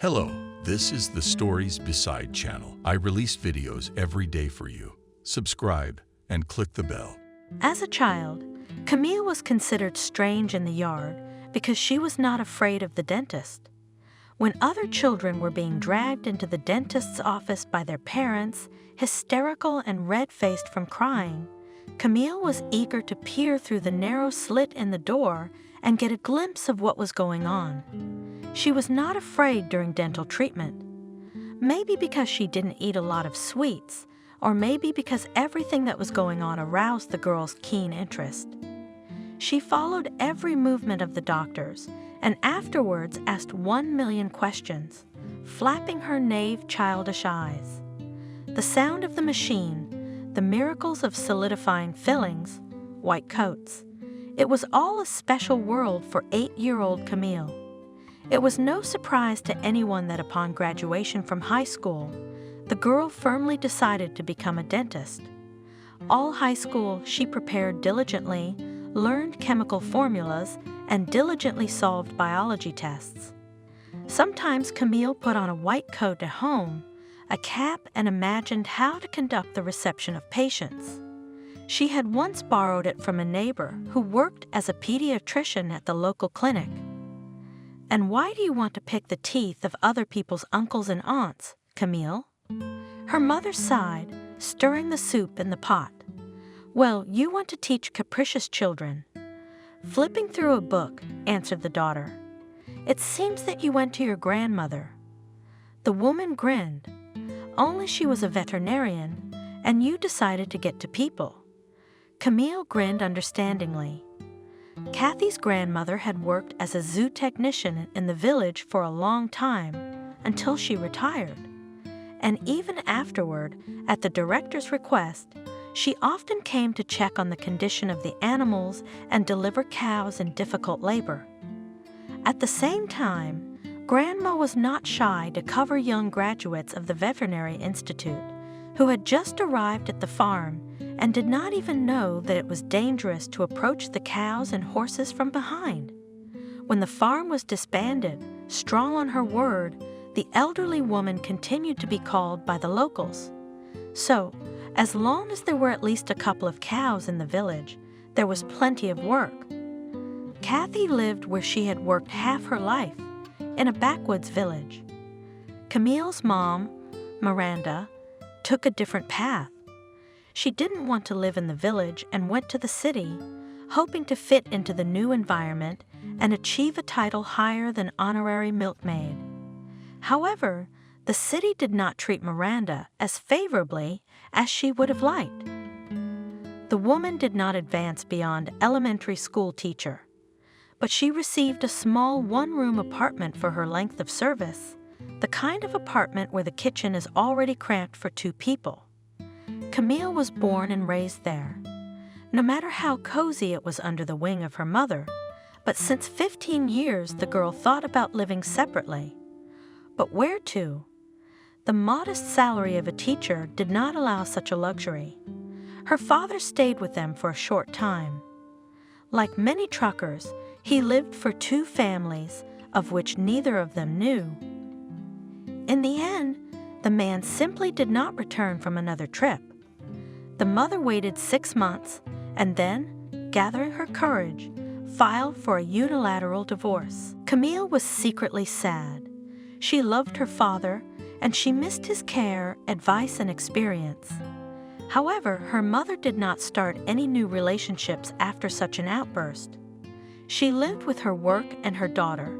Hello, this is the Stories Beside channel. I release videos every day for you. Subscribe and click the bell. As a child, Camille was considered strange in the yard because she was not afraid of the dentist. When other children were being dragged into the dentist's office by their parents, hysterical and red-faced from crying, Camille was eager to peer through the narrow slit in the door and get a glimpse of what was going on. She was not afraid during dental treatment. Maybe because she didn't eat a lot of sweets, or maybe because everything that was going on aroused the girl's keen interest. She followed every movement of the doctors and afterwards asked 1,000,000 questions, flapping her naive, childish eyes. The sound of the machine, the miracles of solidifying fillings, white coats. It was all a special world for 8-year-old Camille. It was no surprise to anyone that upon graduation from high school, the girl firmly decided to become a dentist. All high school, she prepared diligently, learned chemical formulas, and diligently solved biology tests. Sometimes Camille put on a white coat at home, a cap, and imagined how to conduct the reception of patients. She had once borrowed it from a neighbor who worked as a pediatrician at the local clinic. "And why do you want to pick the teeth of other people's uncles and aunts, Camille?" Her mother sighed, stirring the soup in the pot. "Well, you want to teach capricious children." "Flipping through a book," answered the daughter. "It seems that you went to your grandmother." The woman grinned. "Only she was a veterinarian, and you decided to get to people." Camille grinned understandingly. Kathy's grandmother had worked as a zoo technician in the village for a long time, until she retired. And even afterward, at the director's request, she often came to check on the condition of the animals and deliver cows in difficult labor. At the same time, Grandma was not shy to cover young graduates of the Veterinary Institute who had just arrived at the farm and did not even know that it was dangerous to approach the cows and horses from behind. When the farm was disbanded, strong on her word, the elderly woman continued to be called by the locals. So, as long as there were at least a couple of cows in the village, there was plenty of work. Kathy lived where she had worked half her life, in a backwoods village. Camille's mom, Miranda, took a different path. She didn't want to live in the village and went to the city, hoping to fit into the new environment and achieve a title higher than honorary milkmaid. However, the city did not treat Miranda as favorably as she would have liked. The woman did not advance beyond elementary school teacher, but she received a small one-room apartment for her length of service, the kind of apartment where the kitchen is already cramped for 2 people. Camille was born and raised there. No matter how cozy it was under the wing of her mother, but since 15 years the girl thought about living separately. But where to? The modest salary of a teacher did not allow such a luxury. Her father stayed with them for a short time. Like many truckers, he lived for 2 families, of which neither of them knew. In the end, the man simply did not return from another trip. The mother waited 6 months and then, gathering her courage, filed for a unilateral divorce. Camille was secretly sad. She loved her father, and she missed his care, advice, and experience. However, her mother did not start any new relationships after such an outburst. She lived with her work and her daughter.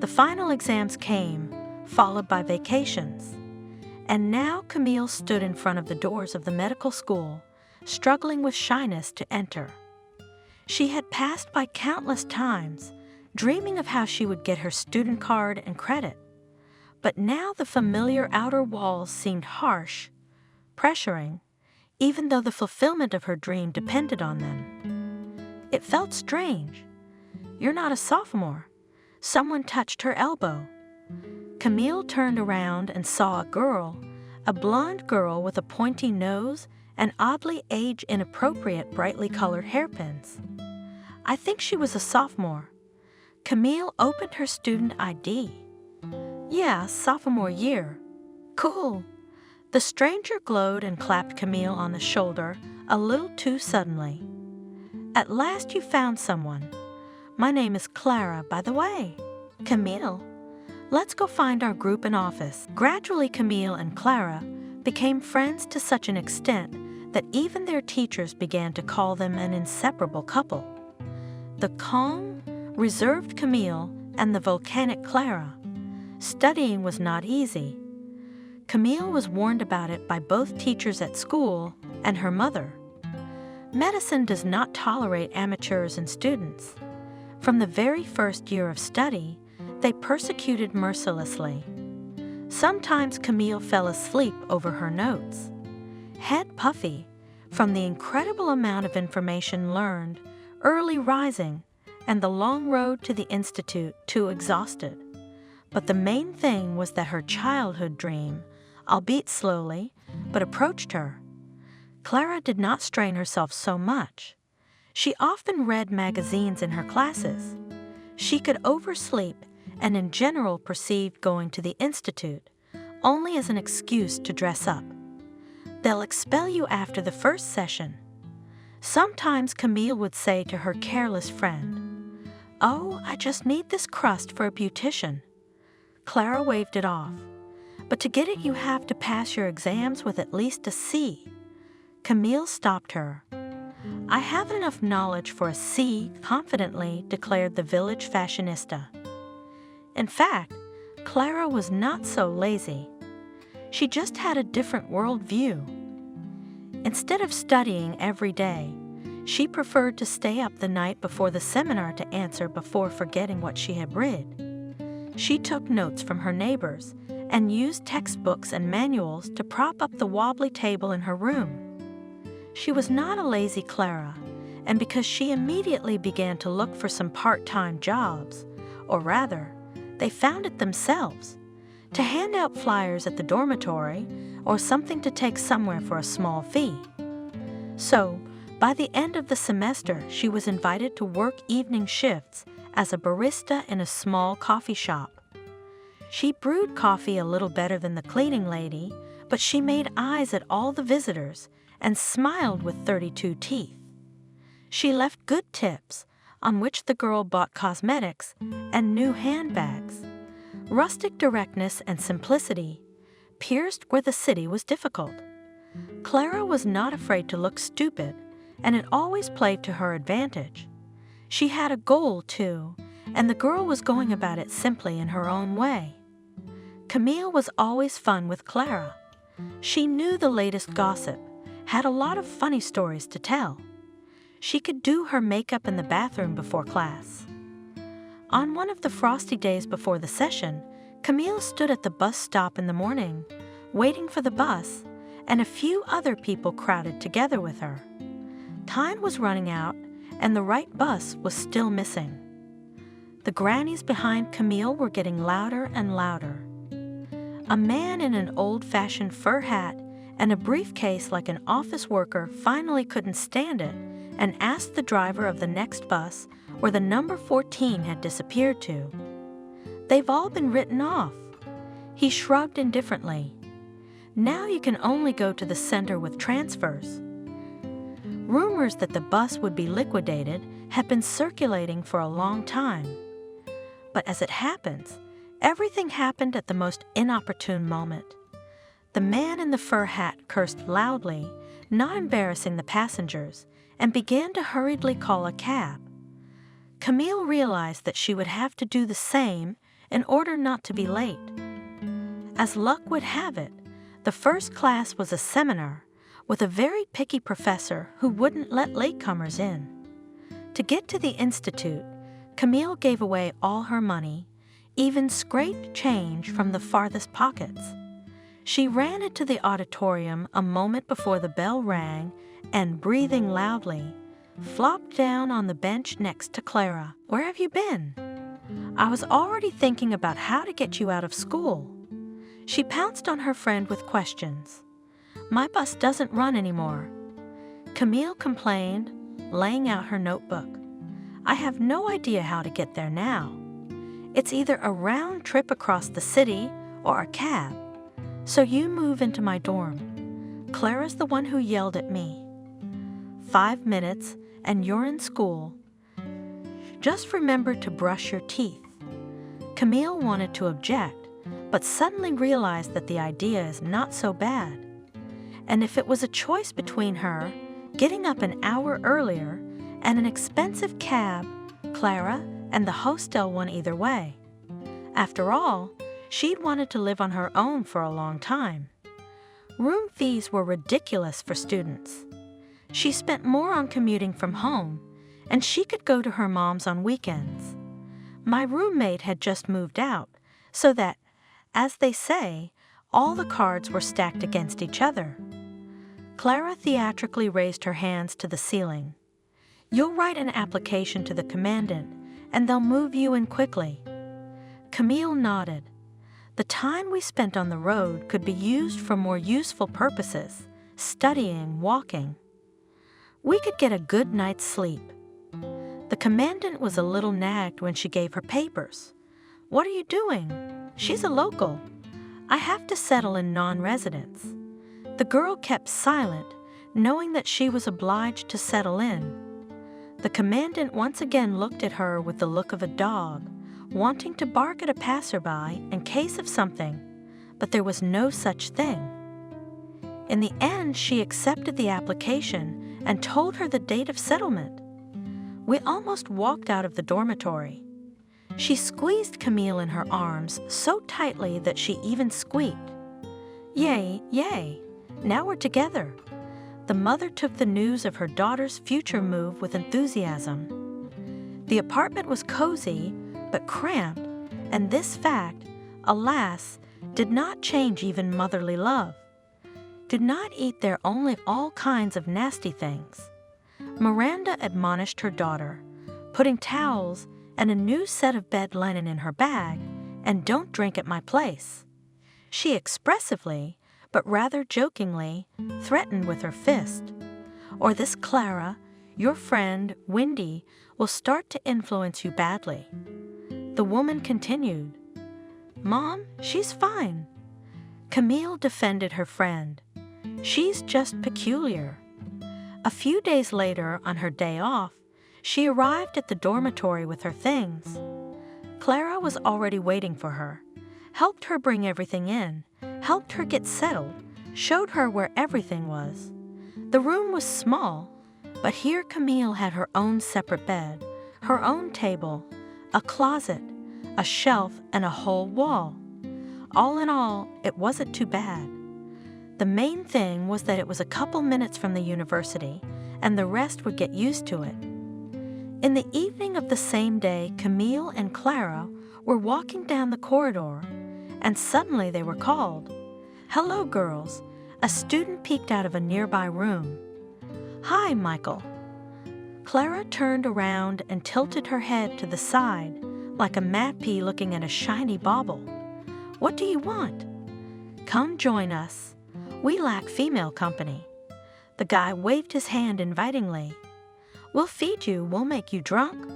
The final exams came, followed by vacations. And now Camille stood in front of the doors of the medical school, struggling with shyness to enter. She had passed by countless times, dreaming of how she would get her student card and credit. But now the familiar outer walls seemed harsh, pressuring, even though the fulfillment of her dream depended on them. It felt strange. "You're not a sophomore." Someone touched her elbow. Camille turned around and saw a blonde girl with a pointy nose and oddly age-inappropriate brightly colored hairpins. I think she was a sophomore. Camille opened her student ID. Yeah, sophomore year. Cool. The stranger glowed and clapped Camille on the shoulder a little too suddenly. At last you found someone. My name is Clara, by the way. Camille. Let's go find our group and office. Gradually, Camille and Clara became friends to such an extent that even their teachers began to call them an inseparable couple. The calm, reserved Camille and the volcanic Clara. Studying was not easy. Camille was warned about it by both teachers at school and her mother. Medicine does not tolerate amateurs and students. From the very first year of study, they persecuted mercilessly. Sometimes Camille fell asleep over her notes. Head puffy from the incredible amount of information learned, early rising, and the long road to the institute too exhausted. But the main thing was that her childhood dream, albeit slowly, but approached her. Clara did not strain herself so much. She often read magazines in her classes. She could oversleep and in general perceived going to the institute only as an excuse to dress up. They'll expel you after the first session. Sometimes Camille would say to her careless friend, "Oh, I just need this crust for a beautician." Clara waved it off. "But to get it you have to pass your exams with at least a C." Camille stopped her. "I have enough knowledge for a C," confidently declared the village fashionista. In fact, Clara was not so lazy. She just had a different world view. Instead of studying every day, she preferred to stay up the night before the seminar to answer before forgetting what she had read. She took notes from her neighbors and used textbooks and manuals to prop up the wobbly table in her room. She was not a lazy Clara, and because she immediately began to look for some part-time jobs, or rather, they found it themselves, to hand out flyers at the dormitory or something to take somewhere for a small fee. So, by the end of the semester, she was invited to work evening shifts as a barista in a small coffee shop. She brewed coffee a little better than the cleaning lady, but she made eyes at all the visitors and smiled with 32 teeth. She left good tips, on which the girl bought cosmetics and new handbags. Rustic directness and simplicity pierced where the city was difficult. Clara was not afraid to look stupid, and it always played to her advantage. She had a goal, too, and the girl was going about it simply in her own way. Camille was always fun with Clara. She knew the latest gossip, had a lot of funny stories to tell. She could do her makeup in the bathroom before class. On one of the frosty days before the session, Camille stood at the bus stop in the morning, waiting for the bus, and a few other people crowded together with her. Time was running out, and the right bus was still missing. The grannies behind Camille were getting louder and louder. A man in an old-fashioned fur hat and a briefcase like an office worker finally couldn't stand it and asked the driver of the next bus where the number 14 had disappeared to. "They've all been written off." He shrugged indifferently. "Now you can only go to the center with transfers." Rumors that the bus would be liquidated had been circulating for a long time. But as it happens, everything happened at the most inopportune moment. The man in the fur hat cursed loudly, not embarrassing the passengers, and began to hurriedly call a cab. Camille realized that she would have to do the same in order not to be late. As luck would have it, the first class was a seminar with a very picky professor who wouldn't let latecomers in. To get to the institute, Camille gave away all her money, even scraped change from the farthest pockets. She ran into the auditorium a moment before the bell rang and, breathing loudly, flopped down on the bench next to Clara. "Where have you been?" "I was already thinking about how to get you out of school." She pounced on her friend with questions. "My bus doesn't run anymore," Camille complained, laying out her notebook. "I have no idea how to get there now. It's either a round trip across the city or a cab. So you move into my dorm. Clara's the one who yelled at me. 5 minutes and you're in school. Just remember to brush your teeth. Camille wanted to object, but suddenly realized that the idea is not so bad. And if it was a choice between her getting up an hour earlier and an expensive cab, Clara and the hostel won either way. After all, she'd wanted to live on her own for a long time. Room fees were ridiculous for students. She spent more on commuting from home, and she could go to her mom's on weekends. My roommate had just moved out, so that, as they say, all the cards were stacked against each other. Clara theatrically raised her hands to the ceiling. You'll write an application to the commandant, and they'll move you in quickly. Camille nodded. The time we spent on the road could be used for more useful purposes, studying, walking. We could get a good night's sleep. The commandant was a little nagged when she gave her papers. What are you doing? She's a local. I have to settle in non-residence. The girl kept silent, knowing that she was obliged to settle in. The commandant once again looked at her with the look of a dog, wanting to bark at a passerby in case of something, but there was no such thing. In the end, she accepted the application and told her the date of settlement. We almost walked out of the dormitory. She squeezed Camille in her arms so tightly that she even squeaked. Yay, yay, now we're together. The mother took the news of her daughter's future move with enthusiasm. The apartment was cozy, but cramped, and this fact, alas, did not change even motherly love. Did not eat there only all kinds of nasty things. Miranda admonished her daughter, putting towels and a new set of bed linen in her bag, and don't drink at my place. She expressively, but rather jokingly, threatened with her fist. Or this Clara, your friend, Wendy, will start to influence you badly. The woman continued, Mom, she's fine. Camille defended her friend. She's just peculiar. A few days later, on her day off, she arrived at the dormitory with her things. Clara was already waiting for her, helped her bring everything in, helped her get settled, showed her where everything was. The room was small, but here Camille had her own separate bed, her own table, a closet, a shelf, and a whole wall. All in all, it wasn't too bad. The main thing was that it was a couple minutes from the university, and the rest would get used to it. In the evening of the same day, Camille and Clara were walking down the corridor, and suddenly they were called. Hello, girls. A student peeked out of a nearby room. Hi, Michael. Clara turned around and tilted her head to the side, like a magpie looking at a shiny bauble. What do you want? Come join us. We lack female company. The guy waved his hand invitingly. We'll feed you, we'll make you drunk.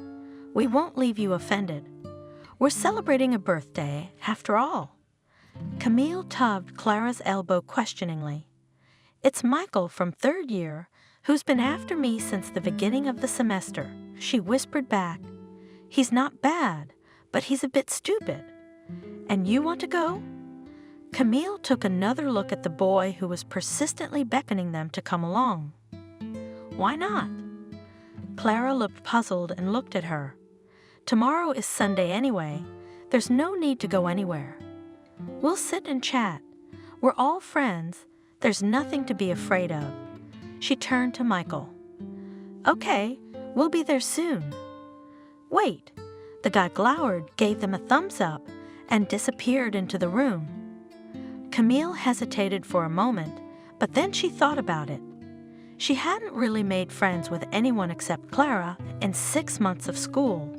We won't leave you offended. We're celebrating a birthday, after all. Camille tugged Clara's elbow questioningly. It's Michael from 3rd year, who's been after me since the beginning of the semester, she whispered back. He's not bad, but he's a bit stupid. And you want to go? Camille took another look at the boy who was persistently beckoning them to come along. Why not? Clara looked puzzled and looked at her. Tomorrow is Sunday anyway. There's no need to go anywhere. We'll sit and chat. We're all friends. There's nothing to be afraid of. She turned to Michael. Okay, we'll be there soon. Wait. The guy glowered, gave them a thumbs up, and disappeared into the room. Camille hesitated for a moment, but then she thought about it. She hadn't really made friends with anyone except Clara in 6 months of school.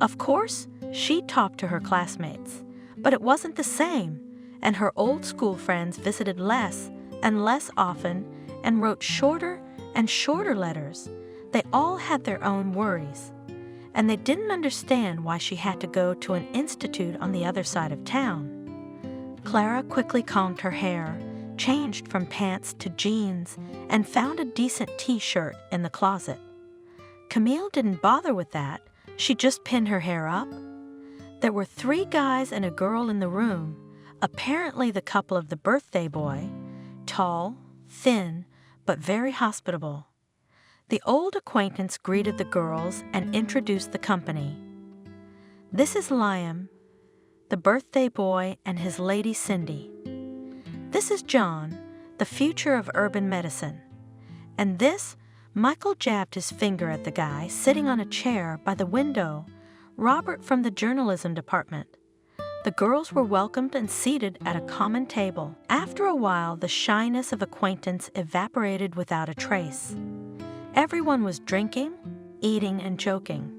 Of course, she talked to her classmates, but it wasn't the same, and her old school friends visited less and less often and wrote shorter and shorter letters. They all had their own worries. and they didn't understand why she had to go to an institute on the other side of town. Clara quickly combed her hair, changed from pants to jeans, and found a decent t-shirt in the closet. Camille didn't bother with that. She just pinned her hair up. There were 3 guys and a girl in the room, apparently the couple of the birthday boy, tall, thin, but very hospitable. The old acquaintance greeted the girls and introduced the company. "This is Liam, the birthday boy, and his lady Cindy. This is John, the future of urban medicine. And this," Michael jabbed his finger at the guy sitting on a chair by the window, "Robert from the journalism department." The girls were welcomed and seated at a common table. After a while, the shyness of acquaintance evaporated without a trace. Everyone was drinking, eating, and joking.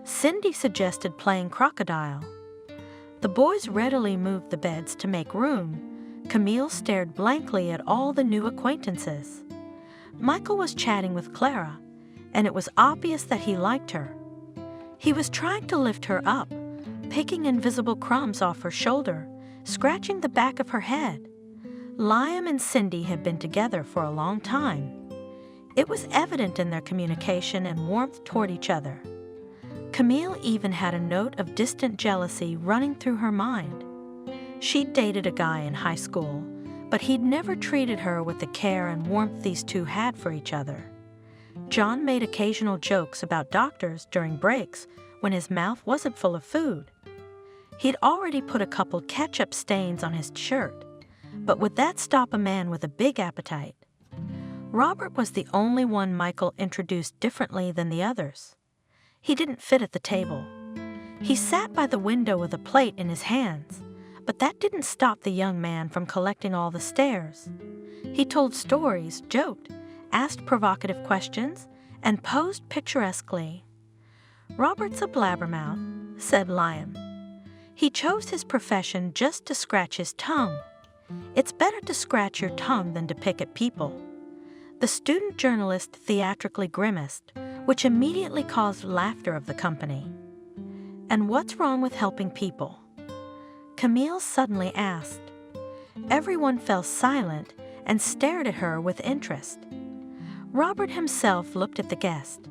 Cindy suggested playing crocodile. The boys readily moved the beds to make room. Camille stared blankly at all the new acquaintances. Michael was chatting with Clara, and it was obvious that he liked her. He was trying to lift her up, picking invisible crumbs off her shoulder, scratching the back of her head. Liam and Cindy had been together for a long time. It was evident in their communication and warmth toward each other. Camille even had a note of distant jealousy running through her mind. She'd dated a guy in high school, but he'd never treated her with the care and warmth these two had for each other. John made occasional jokes about doctors during breaks when his mouth wasn't full of food. He'd already put a couple ketchup stains on his shirt, but would that stop a man with a big appetite? Robert was the only one Michael introduced differently than the others. He didn't fit at the table. He sat by the window with a plate in his hands, but that didn't stop the young man from collecting all the stares. He told stories, joked, asked provocative questions, and posed picturesquely. "Robert's a blabbermouth," said Liam. "He chose his profession just to scratch his tongue. It's better to scratch your tongue than to pick at people." The student journalist theatrically grimaced, which immediately caused laughter of the company. "And what's wrong with helping people?" Camille suddenly asked. Everyone fell silent and stared at her with interest. Robert himself looked at the guest.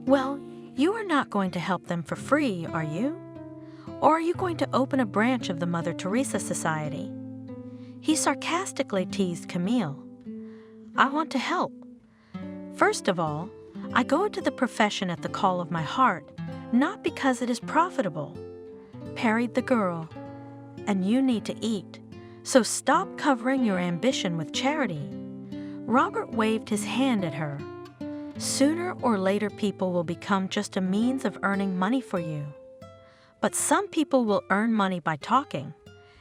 "Well, you are not going to help them for free, are you? Or are you going to open a branch of the Mother Teresa Society?" He sarcastically teased Camille. "I want to help. First of all, I go into the profession at the call of my heart, not because it is profitable," parried the girl. "And you need to eat, so stop covering your ambition with charity." Robert waved his hand at her. "Sooner or later people will become just a means of earning money for you. But some people will earn money by talking,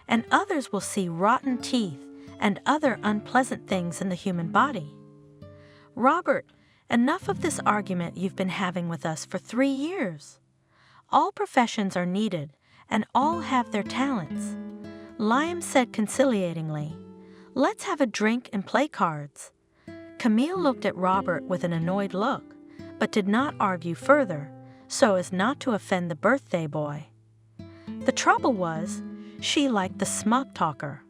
and others will see rotten teeth and other unpleasant things in the human body. Robert, enough of this argument you've been having with us for 3 years. All professions are needed, and all have their talents." Liam said conciliatingly, "Let's have a drink and play cards." Camille looked at Robert with an annoyed look, but did not argue further, so as not to offend the birthday boy. The trouble was, she liked the smug talker.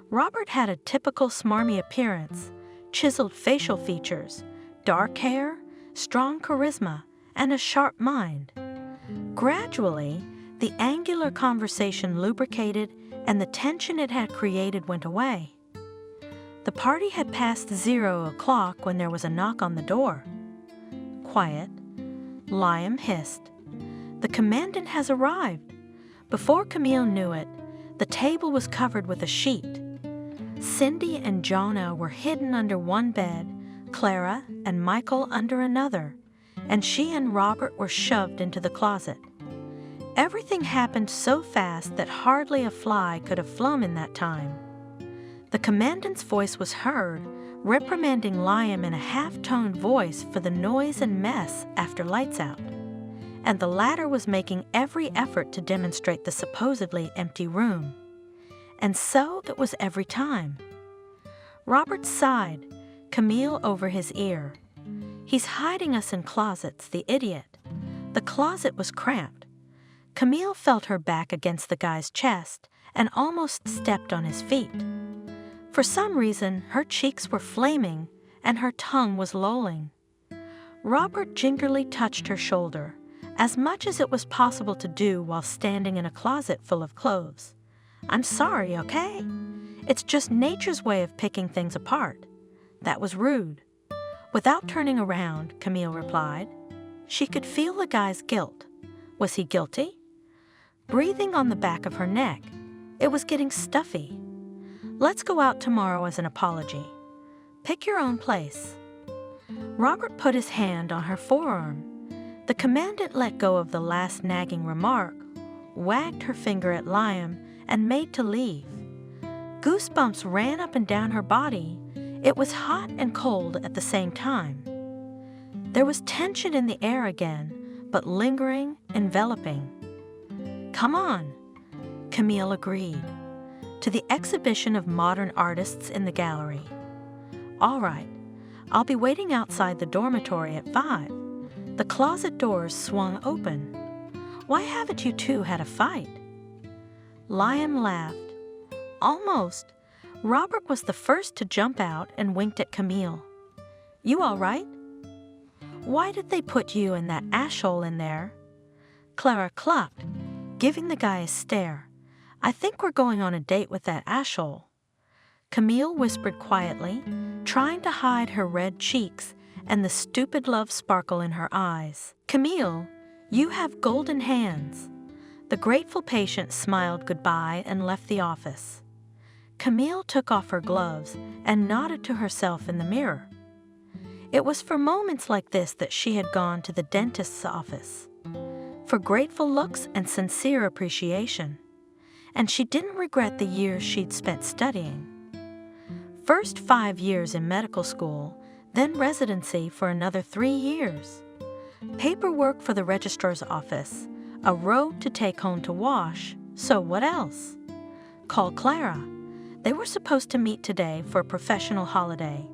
Robert had a typical smarmy appearance, chiseled facial features, dark hair, strong charisma, and a sharp mind. Gradually, the angular conversation lubricated and the tension it had created went away. The party had passed 0 o'clock when there was a knock on the door. "Quiet," Liam hissed. "The commandant has arrived." Before Camille knew it, the table was covered with a sheet. Cindy and Jonah were hidden under one bed, Clara and Michael under another, and she and Robert were shoved into the closet. Everything happened so fast that hardly a fly could have flown in that time. The commandant's voice was heard, reprimanding Liam in a half-toned voice for the noise and mess after lights out, and the latter was making every effort to demonstrate the supposedly empty room. And so it was every time. Robert sighed, Camille over his ear. "He's hiding us in closets, the idiot." The closet was cramped. Camille felt her back against the guy's chest and almost stepped on his feet. For some reason, her cheeks were flaming and her tongue was lolling. Robert gingerly touched her shoulder, as much as it was possible to do while standing in a closet full of clothes. "I'm sorry, okay? It's just nature's way of picking things apart. That was rude." Without turning around, Camille replied. She could feel the guy's guilt. Was he guilty? Breathing on the back of her neck, it was getting stuffy. "Let's go out tomorrow as an apology. Pick your own place." Robert put his hand on her forearm. The commandant let go of the last nagging remark, wagged her finger at Liam, and made to leave. Goosebumps ran up and down her body. It was hot and cold at the same time. There was tension in the air again, but lingering, enveloping. "Come on," Camille agreed, to the exhibition of modern artists in the gallery. "All right, I'll be waiting outside the dormitory at 5. The closet doors swung open. Why haven't you two had a fight?" Liam laughed. "Almost." Robert was the first to jump out and winked at Camille. "You all right?" "Why did they put you and that asshole in there?" Clara clucked, giving the guy a stare. "I think we're going on a date with that asshole." Camille whispered quietly, trying to hide her red cheeks and the stupid love sparkle in her eyes. "Camille, you have golden hands." The grateful patient smiled goodbye and left the office. Camille took off her gloves and nodded to herself in the mirror. It was for moments like this that she had gone to the dentist's office, for grateful looks and sincere appreciation, and she didn't regret the years she'd spent studying. First 5 years in medical school, then residency for another 3 years. Paperwork for the registrar's office, a robe to take home to wash, so what else? Call Clara. They were supposed to meet today for a professional holiday.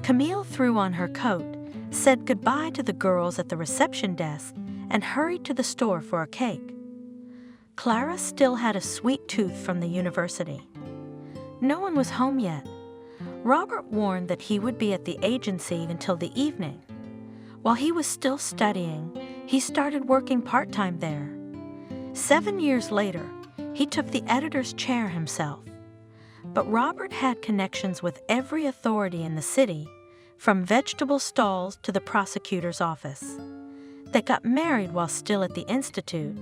Camille threw on her coat, said goodbye to the girls at the reception desk, and hurried to the store for a cake. Clara still had a sweet tooth from the university. No one was home yet. Robert warned that he would be at the agency until the evening. While he was still studying, he started working part-time there. 7 years later, he took the editor's chair himself. But Robert had connections with every authority in the city, from vegetable stalls to the prosecutor's office. They got married while still at the institute,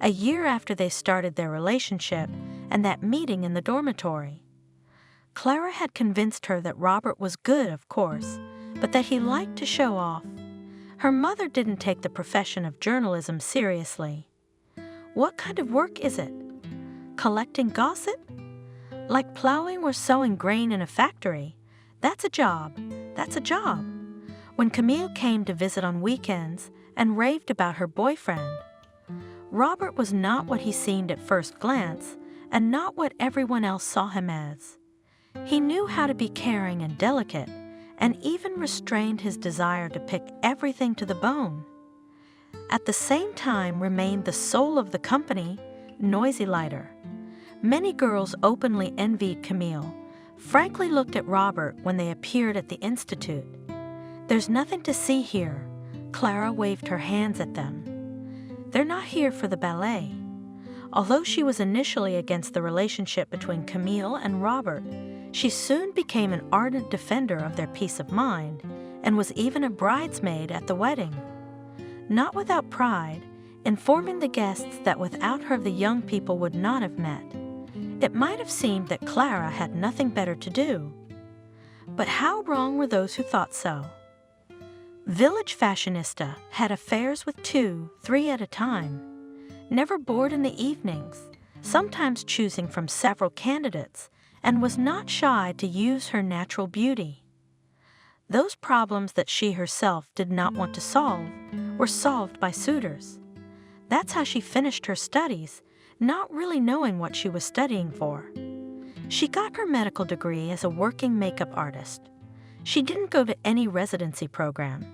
a year after they started their relationship and that meeting in the dormitory. Clara had convinced her that Robert was good, of course, but that he liked to show off. Her mother didn't take the profession of journalism seriously. What kind of work is it? Collecting gossip? Like plowing or sowing grain in a factory. That's a job. That's a job. When Camille came to visit on weekends and raved about her boyfriend, Robert was not what he seemed at first glance and not what everyone else saw him as. He knew how to be caring and delicate and even restrained his desire to pick everything to the bone. At the same time remained the soul of the company, Noisy Lighter. Many girls openly envied Camille, frankly looked at Robert when they appeared at the institute. "There's nothing to see here," Clara waved her hands at them. "They're not here for the ballet." Although she was initially against the relationship between Camille and Robert, she soon became an ardent defender of their peace of mind and was even a bridesmaid at the wedding. Not without pride, informing the guests that without her the young people would not have met. It might have seemed that Clara had nothing better to do. But how wrong were those who thought so? Village fashionista had affairs with 2, 3 at a time, never bored in the evenings, sometimes choosing from several candidates, and was not shy to use her natural beauty. Those problems that she herself did not want to solve were solved by suitors. That's how she finished her studies, not really knowing what she was studying for. She got her medical degree as a working makeup artist. She didn't go to any residency program,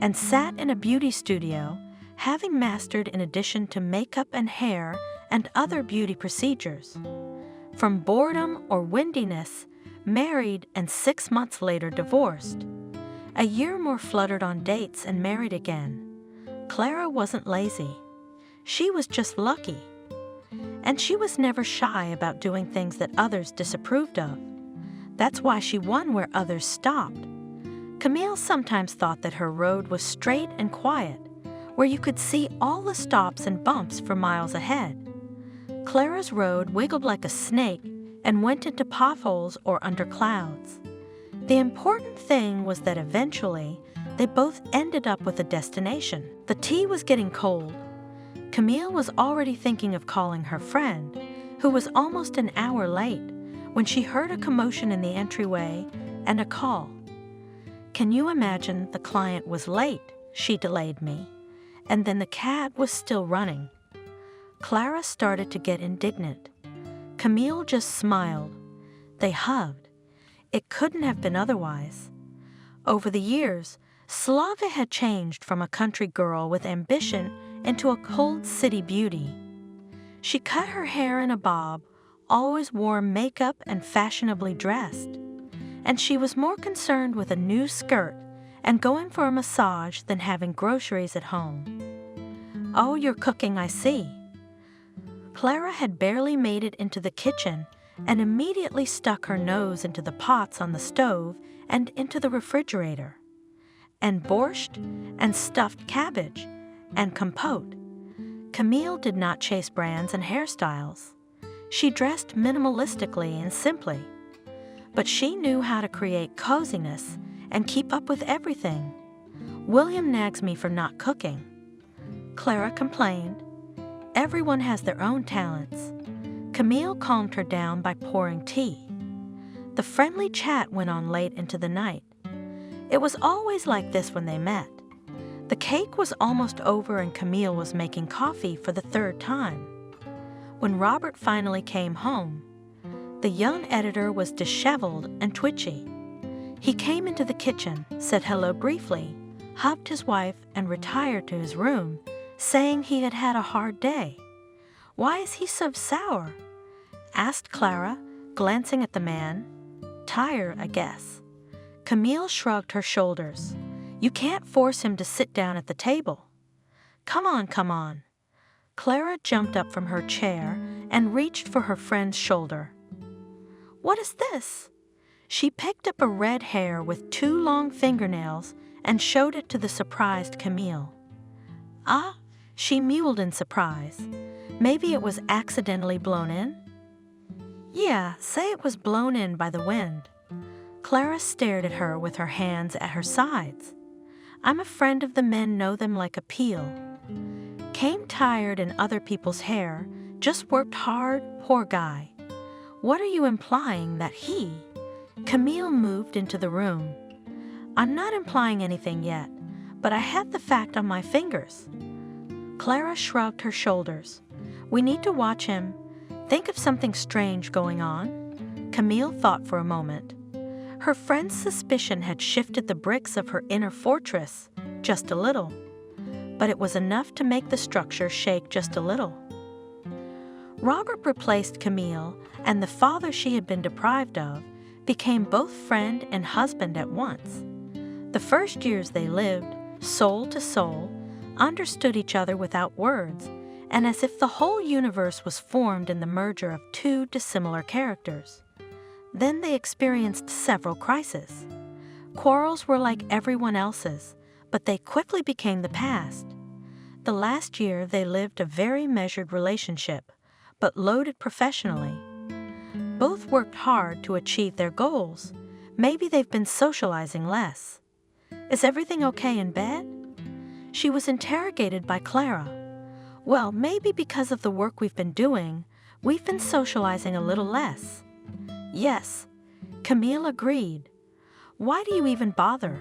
and sat in a beauty studio, having mastered in addition to makeup and hair and other beauty procedures. From boredom or windiness, married and 6 months later divorced. A year more fluttered on dates and married again. Clara wasn't lazy. She was just lucky. And she was never shy about doing things that others disapproved of. That's why she won where others stopped. Camille sometimes thought that her road was straight and quiet, where you could see all the stops and bumps for miles ahead. Clara's road wiggled like a snake and went into potholes or under clouds. The important thing was that eventually, they both ended up with a destination. The tea was getting cold. Camille was already thinking of calling her friend, who was almost an hour late, when she heard a commotion in the entryway and a call. "Can you imagine the client was late?" She delayed me, and then the cab was still running. Clara started to get indignant. Camille just smiled. They hugged. It couldn't have been otherwise. Over the years, Slava had changed from a country girl with ambition into a cold city beauty. She cut her hair in a bob, always wore makeup and fashionably dressed, and she was more concerned with a new skirt and going for a massage than having groceries at home. "Oh, you're cooking, I see." Clara had barely made it into the kitchen and immediately stuck her nose into the pots on the stove and into the refrigerator. And borscht, and stuffed cabbage, and compote. Camille did not chase brands and hairstyles. She dressed minimalistically and simply. But she knew how to create coziness and keep up with everything. "William nags me for not cooking." Clara complained. Everyone has their own talents. Camille calmed her down by pouring tea. The friendly chat went on late into the night. It was always like this when they met. The cake was almost over and Camille was making coffee for the 3rd time. When Robert finally came home, the young editor was disheveled and twitchy. He came into the kitchen, said hello briefly, hugged his wife, and retired to his room, saying he had had a hard day. "Why is he so sour?" asked Clara, glancing at the man. "Tired, I guess." Camille shrugged her shoulders. "You can't force him to sit down at the table." Come on." Clara jumped up from her chair and reached for her friend's shoulder. "What is this?" She picked up a red hair with 2 long fingernails and showed it to the surprised Camille. "Ah," she mewed in surprise. "Maybe it was accidentally blown in?" "Yeah, say it was blown in by the wind." Clara stared at her with her hands at her sides. "I'm a friend of the men, know them like a peel. Came tired in other people's hair, just worked hard, poor guy." "What are you implying, that he?" Camille moved into the room. "I'm not implying anything yet, but I have the fact on my fingers." Clara shrugged her shoulders. "We need to watch him. Think of something strange going on." Camille thought for a moment. Her friend's suspicion had shifted the bricks of her inner fortress just a little, but it was enough to make the structure shake just a little. Robert replaced Camille, and the father she had been deprived of became both friend and husband at once. The first years they lived, soul to soul, understood each other without words, and as if the whole universe was formed in the merger of 2 dissimilar characters. Then they experienced several crises. Quarrels were like everyone else's, but they quickly became the past. The last year they lived a very measured relationship, but loaded professionally. Both worked hard to achieve their goals. Maybe they've been socializing less. "Is everything okay in bed?" She was interrogated by Clara. "Well, maybe because of the work we've been doing, we've been socializing a little less." "Yes," Camille agreed. "Why do you even bother?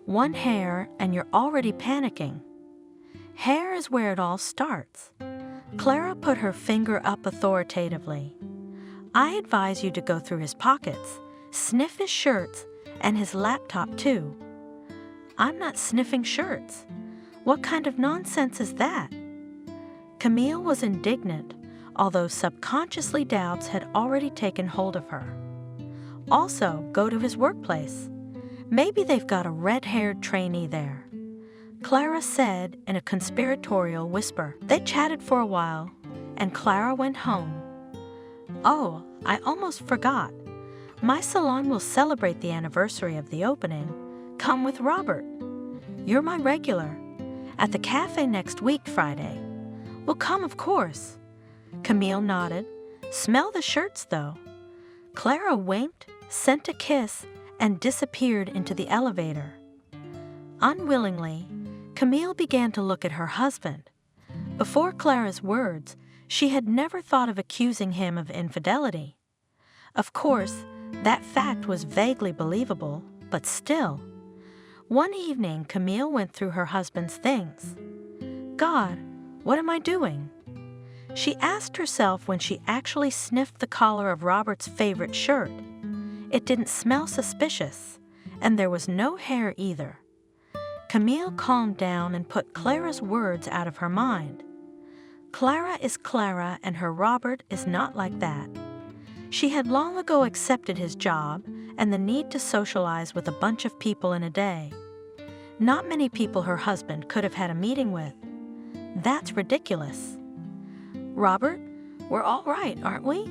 One hair and you're already panicking." "Hair is where it all starts." Clara put her finger up authoritatively. "I advise you to go through his pockets, sniff his shirts, and his laptop too." "I'm not sniffing shirts." What kind of nonsense is that? Camille was indignant, although subconsciously doubts had already taken hold of her. Also, go to his workplace. Maybe they've got a red-haired trainee there, Clara said in a conspiratorial whisper. They chatted for a while, and Clara went home. Oh, I almost forgot. My salon will celebrate the anniversary of the opening. Come with Robert. You're my regular. At the cafe next week, Friday. Well, come, of course. Camille nodded. Smell the shirts, though. Clara winked, sent a kiss, and disappeared into the elevator. Unwillingly, Camille began to look at her husband. Before Clara's words, she had never thought of accusing him of infidelity. Of course, that fact was vaguely believable, but still. One evening, Camille went through her husband's things. God, what am I doing? She asked herself when she actually sniffed the collar of Robert's favorite shirt. It didn't smell suspicious, and there was no hair either. Camille calmed down and put Clara's words out of her mind. Clara is Clara, and her Robert is not like that. She had long ago accepted his job and the need to socialize with a bunch of people in a day. Not many people her husband could have had a meeting with. That's ridiculous. Robert, we're all right, aren't we?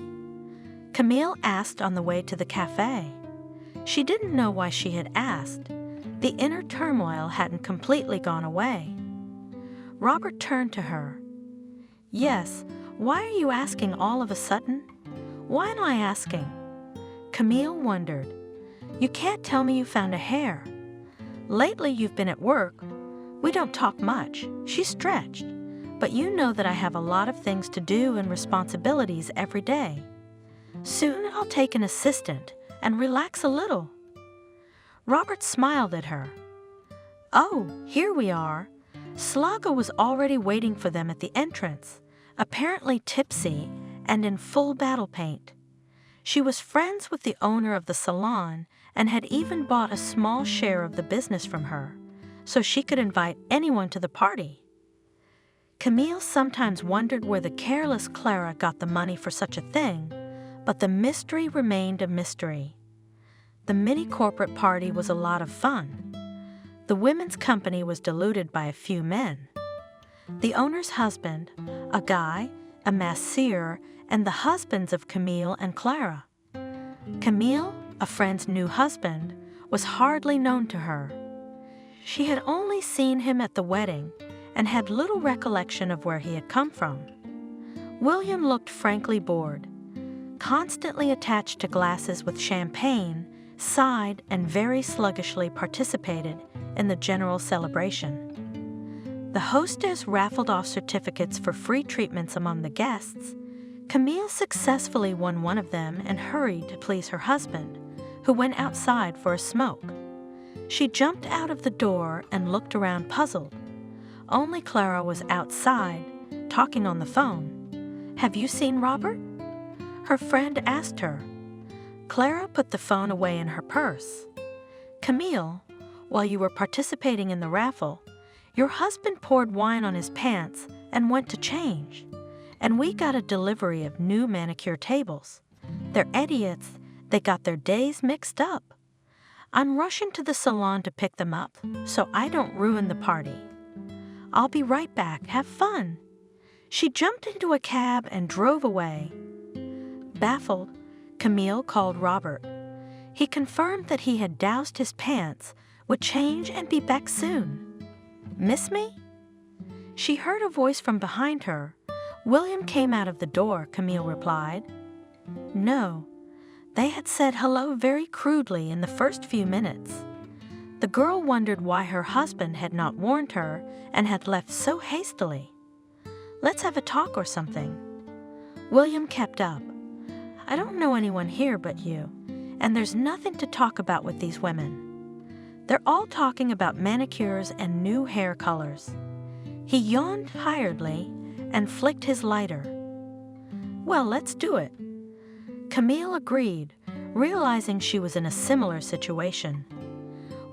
Camille asked on the way to the cafe. She didn't know why she had asked. The inner turmoil hadn't completely gone away. Robert turned to her. Yes, why are you asking all of a sudden? Why am I asking? Camille wondered. You can't tell me you found a hair. Lately you've been at work. We don't talk much. She's stretched. But you know that I have a lot of things to do and responsibilities every day. Soon I'll take an assistant and relax a little. Robert smiled at her. Oh, here we are. Slaga was already waiting for them at the entrance, apparently tipsy and in full battle paint. She was friends with the owner of the salon and had even bought a small share of the business from her, so she could invite anyone to the party. Camille sometimes wondered where the careless Clara got the money for such a thing, but the mystery remained a mystery. The mini-corporate party was a lot of fun. The women's company was diluted by a few men. The owner's husband, a guy, a masseur, and the husbands of Camille and Clara. Camille, a friend's new husband, was hardly known to her. She had only seen him at the wedding and had little recollection of where he had come from. William looked frankly bored. Constantly attached to glasses with champagne, sighed and very sluggishly participated in the general celebration. The hostess raffled off certificates for free treatments among the guests. Camille successfully won one of them and hurried to please her husband, who went outside for a smoke. She jumped out of the door and looked around puzzled. Only Clara was outside, talking on the phone. Have you seen Robert? Her friend asked her. Clara put the phone away in her purse. Camille, while you were participating in the raffle, your husband poured wine on his pants and went to change. And we got a delivery of new manicure tables. They're idiots. They got their days mixed up. I'm rushing to the salon to pick them up, so I don't ruin the party. I'll be right back. Have fun. She jumped into a cab and drove away. Baffled, Camille called Robert. He confirmed that he had doused his pants, would change and be back soon. Miss me? She heard a voice from behind her. William came out of the door, Camille replied. No. They had said hello very crudely in the first few minutes. The girl wondered why her husband had not warned her and had left so hastily. Let's have a talk or something. William kept up. I don't know anyone here but you, and there's nothing to talk about with these women. They're all talking about manicures and new hair colors. He yawned tiredly and flicked his lighter. Well, let's do it. Camille agreed, realizing she was in a similar situation.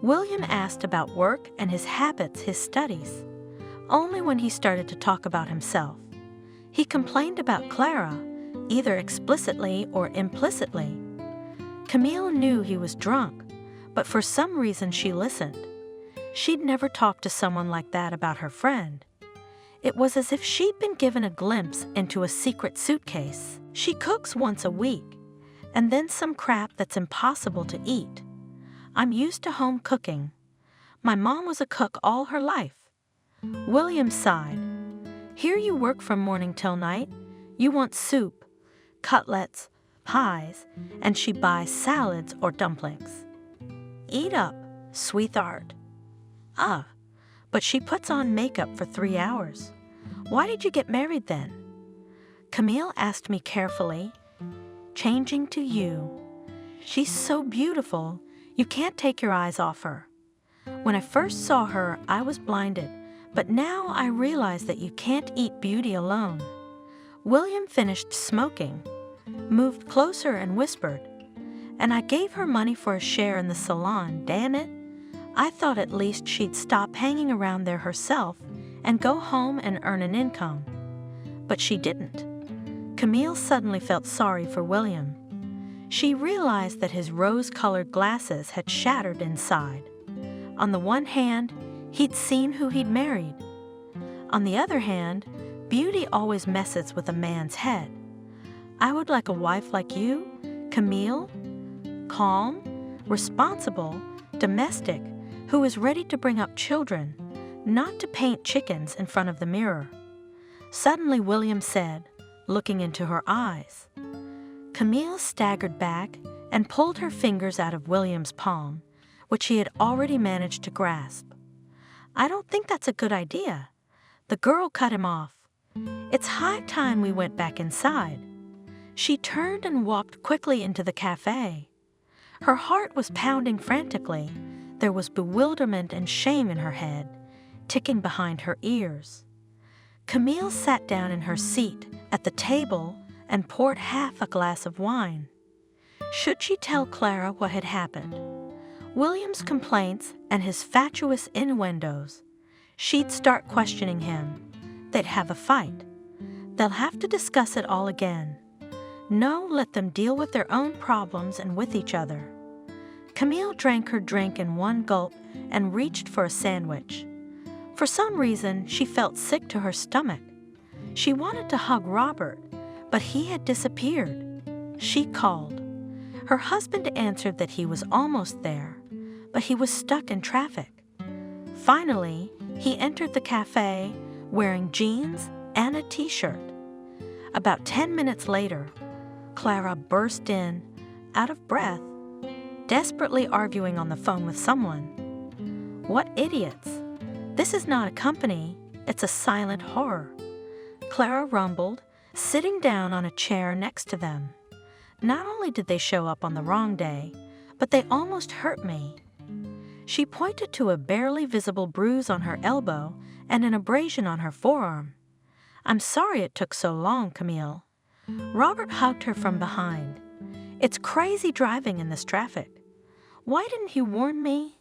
William asked about work and his habits, his studies. only when he started to talk about himself. He complained about Clara, either explicitly or implicitly. Camille knew he was drunk, but for some reason she listened. She'd never talked to someone like that about her friend. It was as if she'd been given a glimpse into a secret suitcase. She cooks once a week, and then some crap that's impossible to eat. I'm used to home cooking. My mom was a cook all her life. William sighed. Here you work from morning till night. You want soup, cutlets, pies, and she buys salads or dumplings. Eat up, sweetheart. Ah, but she puts on makeup for 3 hours. Why did you get married then? Camille asked me carefully, changing to you. She's so beautiful, you can't take your eyes off her. When I first saw her, I was blinded, but now I realize that you can't eat beauty alone. William finished smoking, moved closer and whispered, and I gave her money for a share in the salon, damn it. I thought at least she'd stop hanging around there herself and go home and earn an income. But she didn't. Camille suddenly felt sorry for William. She realized that his rose-colored glasses had shattered inside. On the one hand, he'd seen who he'd married. On the other hand, beauty always messes with a man's head. I would like a wife like you, Camille, calm, responsible, domestic, who is ready to bring up children, not to paint chickens in front of the mirror. Suddenly William said, looking into her eyes. Camille staggered back and pulled her fingers out of William's palm, which he had already managed to grasp. I don't think that's a good idea. The girl cut him off. It's high time we went back inside. She turned and walked quickly into the cafe. Her heart was pounding frantically. There was bewilderment and shame in her head, ticking behind her ears. Camille sat down in her seat at the table and poured half a glass of wine. Should she tell Clara what had happened? William's complaints and his fatuous innuendos. She'd start questioning him. They'd have a fight. They'll have to discuss it all again. No, let them deal with their own problems and with each other. Camille drank her drink in one gulp and reached for a sandwich. For some reason, she felt sick to her stomach. She wanted to hug Robert, but he had disappeared. She called. Her husband answered that he was almost there, but he was stuck in traffic. Finally, he entered the cafe wearing jeans and a t-shirt. About 10 minutes later, Clara burst in, out of breath, desperately arguing on the phone with someone. What idiots! This is not a company, it's a silent horror. Clara rumbled, sitting down on a chair next to them. Not only did they show up on the wrong day, but they almost hurt me. She pointed to a barely visible bruise on her elbow and an abrasion on her forearm. I'm sorry it took so long, Camille. Robert hugged her from behind. It's crazy driving in this traffic. Why didn't you warn me?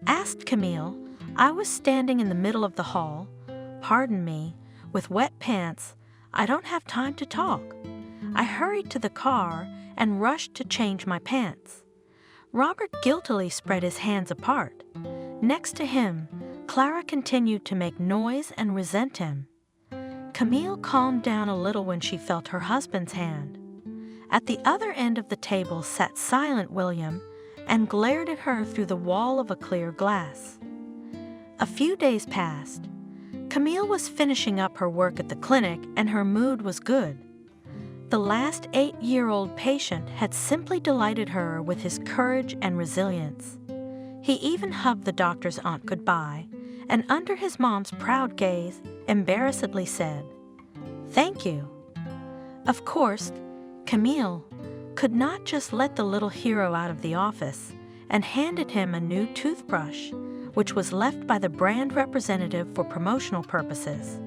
Asked Camille. I was standing in the middle of the hall, pardon me, with wet pants. I don't have time to talk. I hurried to the car and rushed to change my pants. Robert guiltily spread his hands apart. Next to him, Clara continued to make noise and resent him. Camille calmed down a little when she felt her husband's hand. At the other end of the table sat silent William and glared at her through the wall of a clear glass. A few days passed. Camille was finishing up her work at the clinic and her mood was good. The last 8-year-old patient had simply delighted her with his courage and resilience. He even hugged the doctor's aunt goodbye and under his mom's proud gaze, embarrassedly said, "Thank you." Of course, Camille could not just let the little hero out of the office and handed him a new toothbrush, which was left by the brand representative for promotional purposes.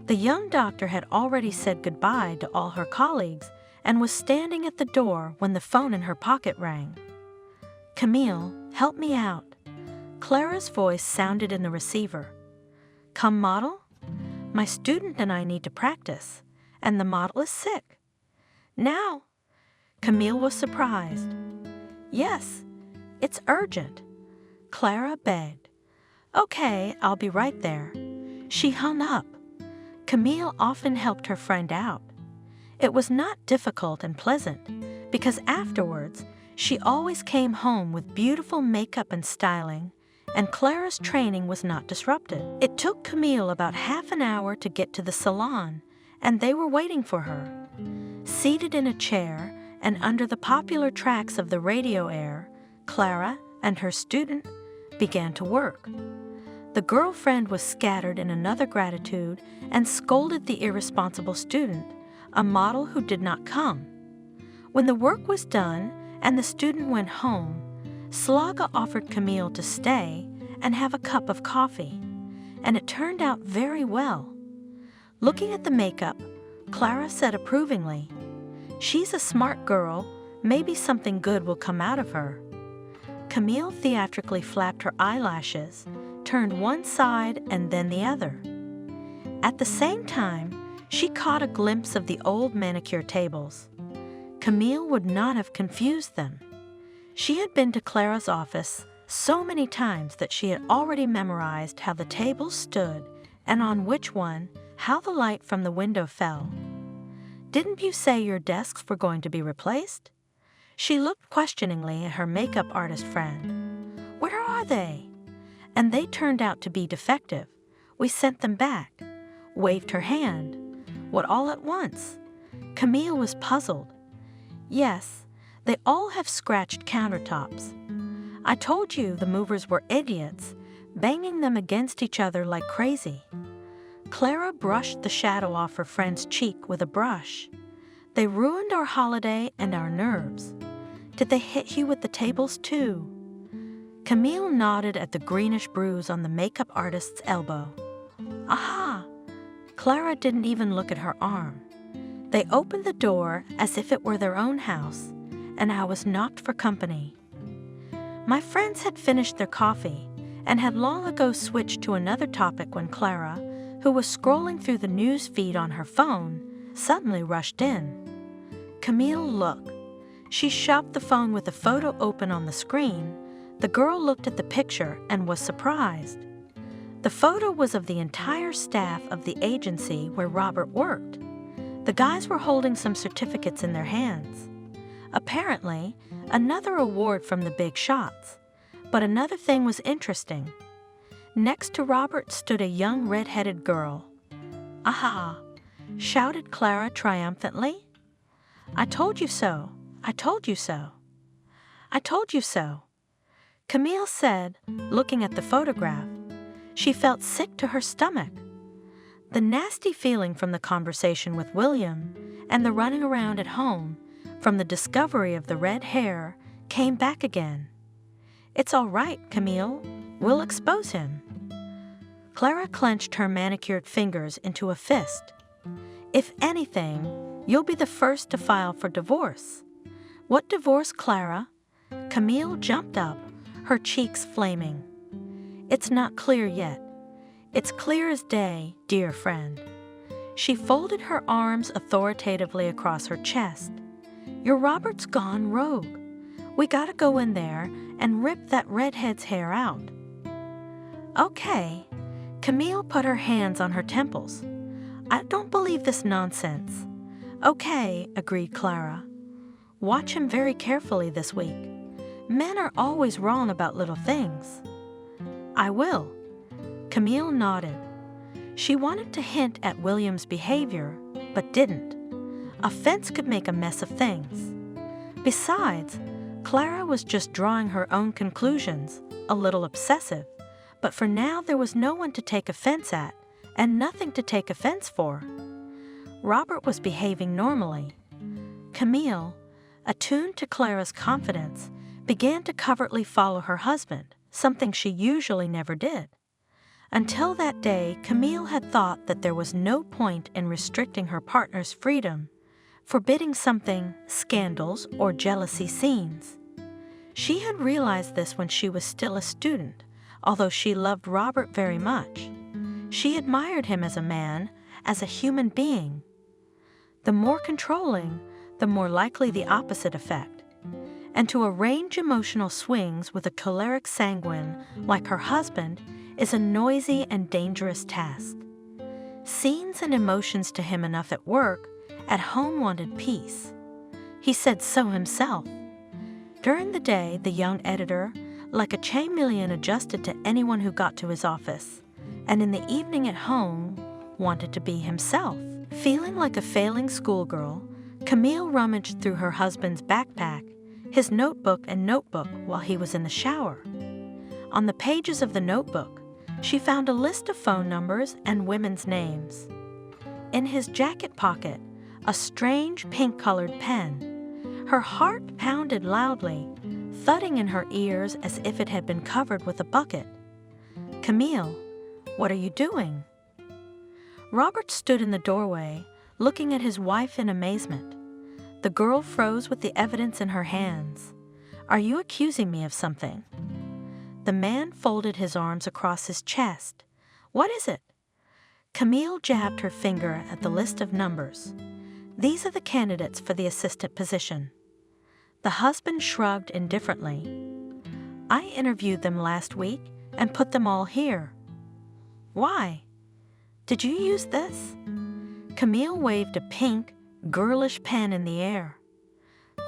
The young doctor had already said goodbye to all her colleagues and was standing at the door when the phone in her pocket rang. "Camille, help me out." Clara's voice sounded in the receiver. Come model? My student and I need to practice, and the model is sick. Now, Camille was surprised. Yes, it's urgent. Clara begged. Okay, I'll be right there. She hung up. Camille often helped her friend out. It was not difficult and pleasant, because afterwards, she always came home with beautiful makeup and styling, and Clara's training was not disrupted. It took Camille about half an hour to get to the salon, and they were waiting for her. Seated in a chair and under the popular tracks of the radio air, Clara and her student began to work. The girlfriend was scattered in another gratitude and scolded the irresponsible student, a model who did not come. When the work was done and the student went home, Slaga offered Camille to stay and have a cup of coffee, and it turned out very well. Looking at the makeup, Clara said approvingly, "She's a smart girl, maybe something good will come out of her." Camille theatrically flapped her eyelashes, turned one side and then the other. At the same time, she caught a glimpse of the old manicure tables. Camille would not have confused them. She had been to Clara's office so many times that she had already memorized how the tables stood and on which one, how the light from the window fell. "Didn't you say your desks were going to be replaced?" She looked questioningly at her makeup artist friend. "Where are they?" "And they turned out to be defective. We sent them back." Waved her hand. "What, all at once?" Camille was puzzled. "Yes, they all have scratched countertops. I told you the movers were idiots, banging them against each other like crazy." Clara brushed the shadow off her friend's cheek with a brush. "They ruined our holiday and our nerves. Did they hit you with the tables too?" Camille nodded at the greenish bruise on the makeup artist's elbow. "Aha!" Clara didn't even look at her arm. "They opened the door as if it were their own house, and I was knocked for company." My friends had finished their coffee and had long ago switched to another topic when Clara, who was scrolling through the news feed on her phone, suddenly rushed in. "Camille, look." She shoved the phone with the photo open on the screen. The girl looked at the picture and was surprised. The photo was of the entire staff of the agency where Robert worked. The guys were holding some certificates in their hands. Apparently, another award from the big shots. But another thing was interesting. Next to Robert stood a young red-headed girl. "Aha!" shouted Clara triumphantly. "I told you so. I told you so. I told you so." Camille said, looking at the photograph. She felt sick to her stomach. The nasty feeling from the conversation with William and the running around at home, from the discovery of the red hair, came back again. "It's all right, Camille. We'll expose him." Clara clenched her manicured fingers into a fist. "If anything, you'll be the first to file for divorce." "What divorce, Clara?" Camille jumped up, her cheeks flaming. "It's not clear yet. It's clear as day, dear friend." She folded her arms authoritatively across her chest. "Your Robert's gone rogue. We gotta go in there and rip that redhead's hair out." "Okay." Camille put her hands on her temples. "I don't believe this nonsense." "Okay," agreed Clara. "Watch him very carefully this week. Men are always wrong about little things." "I will." Camille nodded. She wanted to hint at William's behavior, but didn't. Offense could make a mess of things. Besides, Clara was just drawing her own conclusions, a little obsessive, but for now there was no one to take offense at, and nothing to take offense for. Robert was behaving normally. Camille, attuned to Clara's confidence, began to covertly follow her husband, something she usually never did. Until that day, Camille had thought that there was no point in restricting her partner's freedom, forbidding something, scandals, or jealousy scenes. She had realized this when she was still a student, although she loved Robert very much. She admired him as a man, as a human being. The more controlling, the more likely the opposite effect. And to arrange emotional swings with a choleric sanguine like her husband is a noisy and dangerous task. Scenes and emotions to him enough at work, at home wanted peace. He said so himself. During the day, the young editor, like a chameleon, adjusted to anyone who got to his office, and in the evening at home, wanted to be himself. Feeling like a failing schoolgirl, Camille rummaged through her husband's backpack, his notebook while he was in the shower. On the pages of the notebook, she found a list of phone numbers and women's names. In his jacket pocket, a strange pink-colored pen. Her heart pounded loudly, thudding in her ears as if it had been covered with a bucket. "Camille, what are you doing?" Robert stood in the doorway, looking at his wife in amazement. The girl froze with the evidence in her hands. "Are you accusing me of something?" The man folded his arms across his chest. "What is it?" Camille jabbed her finger at the list of numbers. "These are the candidates for the assistant position." The husband shrugged indifferently. "I interviewed them last week and put them all here." "Why? Did you use this?" Camille waved a pink, girlish pen in the air.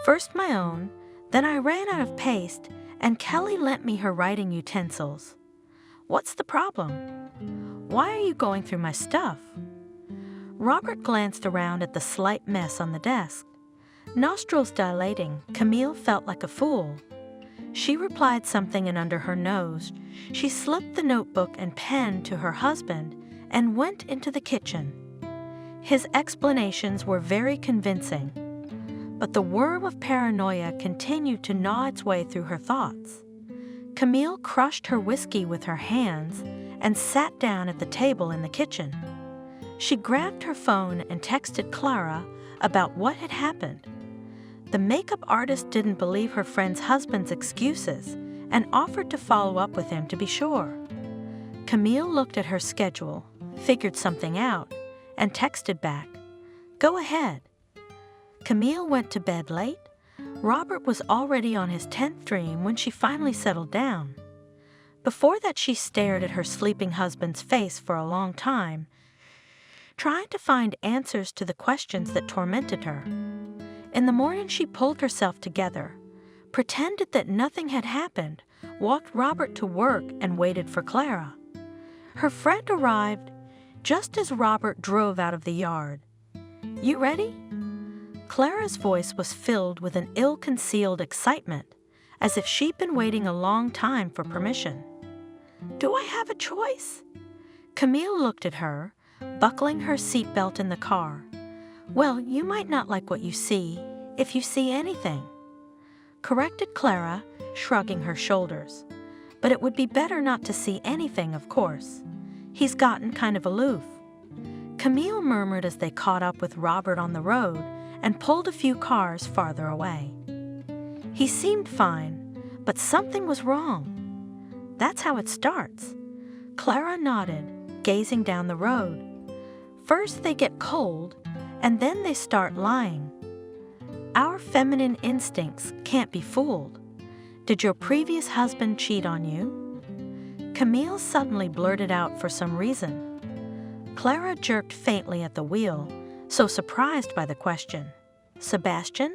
"First my own, then I ran out of paste, and Kelly lent me her writing utensils. What's the problem? Why are you going through my stuff?" Robert glanced around at the slight mess on the desk. Nostrils dilating, Camille felt like a fool. She replied something, and under her nose, she slipped the notebook and pen to her husband and went into the kitchen. His explanations were very convincing, but the worm of paranoia continued to gnaw its way through her thoughts. Camille crushed her whiskey with her hands and sat down at the table in the kitchen. She grabbed her phone and texted Clara about what had happened. The makeup artist didn't believe her friend's husband's excuses and offered to follow up with him to be sure. Camille looked at her schedule, figured something out, and texted back, "Go ahead." Camille went to bed late. Robert was already on his 10th dream when she finally settled down. Before that, she stared at her sleeping husband's face for a long time, trying to find answers to the questions that tormented her. In the morning, she pulled herself together, pretended that nothing had happened, walked Robert to work, and waited for Clara. Her friend arrived just as Robert drove out of the yard. "You ready?" Clara's voice was filled with an ill-concealed excitement, as if she'd been waiting a long time for permission. "Do I have a choice?" Camille looked at her, buckling her seatbelt in the car. "Well, you might not like what you see, if you see anything," corrected Clara, shrugging her shoulders. "But it would be better not to see anything, of course. He's gotten kind of aloof." Camille murmured as they caught up with Robert on the road and pulled a few cars farther away. He seemed fine, but something was wrong. That's how it starts. Clara nodded, gazing down the road. First they get cold, and then they start lying. Our feminine instincts can't be fooled. Did your previous husband cheat on you? Camille suddenly blurted out for some reason. Clara jerked faintly at the wheel, so surprised by the question. Sebastian?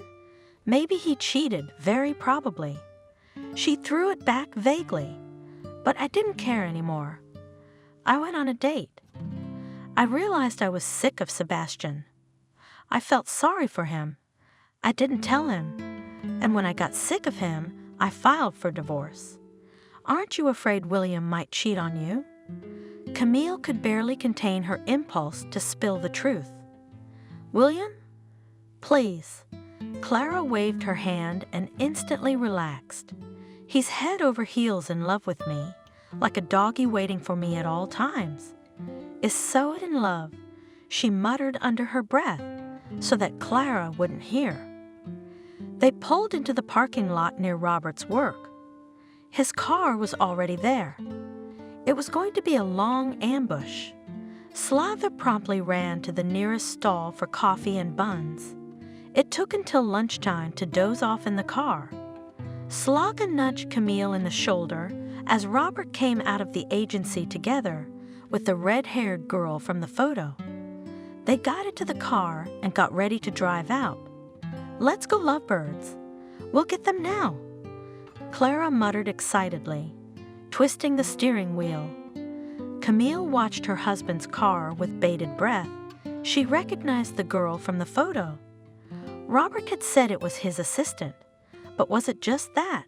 Maybe he cheated, very probably. She threw it back vaguely, but I didn't care anymore. I went on a date. I realized I was sick of Sebastian. I felt sorry for him. I didn't tell him, and when I got sick of him, I filed for divorce. Aren't you afraid William might cheat on you? Camille could barely contain her impulse to spill the truth. William? Please. Clara waved her hand and instantly relaxed. He's head over heels in love with me, like a doggy waiting for me at all times. Is so in love, she muttered under her breath, so that Clara wouldn't hear. They pulled into the parking lot near Robert's work. His car was already there. It was going to be a long ambush. Slava promptly ran to the nearest stall for coffee and buns. It took until lunchtime to doze off in the car. Slava nudged Camille in the shoulder as Robert came out of the agency together with the red-haired girl from the photo. They got into the car and got ready to drive out. "Let's go, lovebirds. We'll get them now," Clara muttered excitedly, twisting the steering wheel. Camille watched her husband's car with bated breath. She recognized the girl from the photo. Robert had said it was his assistant, but was it just that?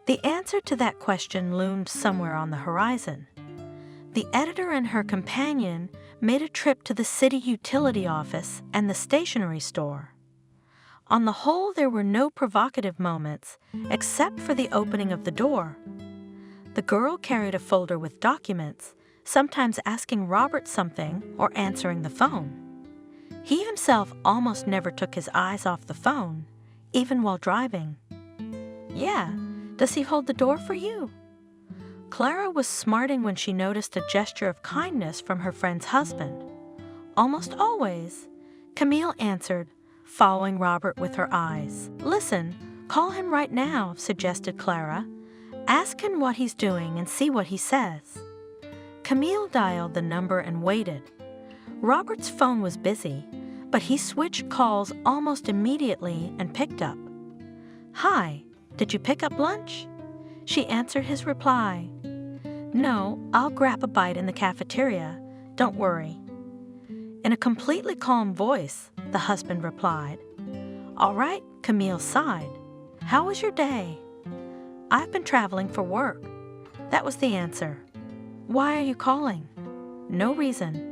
The answer to that question loomed somewhere on the horizon. The editor and her companion made a trip to the city utility office and the stationery store. On the whole, there were no provocative moments except for the opening of the door. The girl carried a folder with documents, sometimes asking Robert something or answering the phone. He himself almost never took his eyes off the phone, even while driving. "Yeah, does he hold the door for you?" Clara was smarting when she noticed a gesture of kindness from her friend's husband. "Almost always," Camille answered, following Robert with her eyes. "Listen, call him right now," suggested Clara. "Ask him what he's doing and see what he says." Camille dialed the number and waited. Robert's phone was busy, but he switched calls almost immediately and picked up. "Hi, did you pick up lunch?" She answered his reply. "No, I'll grab a bite in the cafeteria. Don't worry." In a completely calm voice, the husband replied. "All right," Camille sighed. "How was your day?" "I've been traveling for work." That was the answer. "Why are you calling?" "No reason."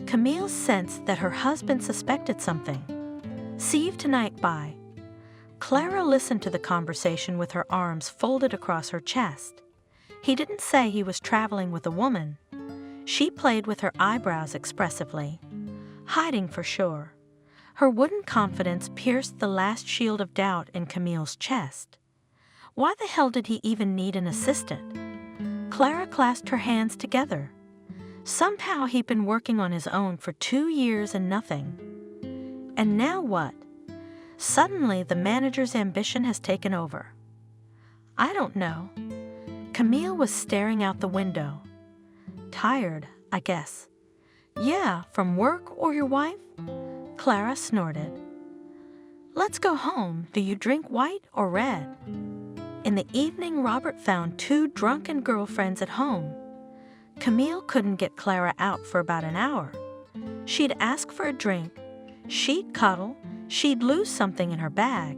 Camille sensed that her husband suspected something. "See you tonight, bye." Clara listened to the conversation with her arms folded across her chest. He didn't say he was traveling with a woman. She played with her eyebrows expressively, hiding for sure. Her wooden confidence pierced the last shield of doubt in Camille's chest. Why the hell did he even need an assistant? Clara clasped her hands together. Somehow he'd been working on his own for 2 years and nothing. And now what? Suddenly the manager's ambition has taken over. "I don't know." Camille was staring out the window. "Tired, I guess." "Yeah, from work or your wife?" Clara snorted. "Let's go home. Do you drink white or red?" In the evening, Robert found 2 drunken girlfriends at home. Camille couldn't get Clara out for about an hour. She'd ask for a drink, she'd cuddle, she'd lose something in her bag.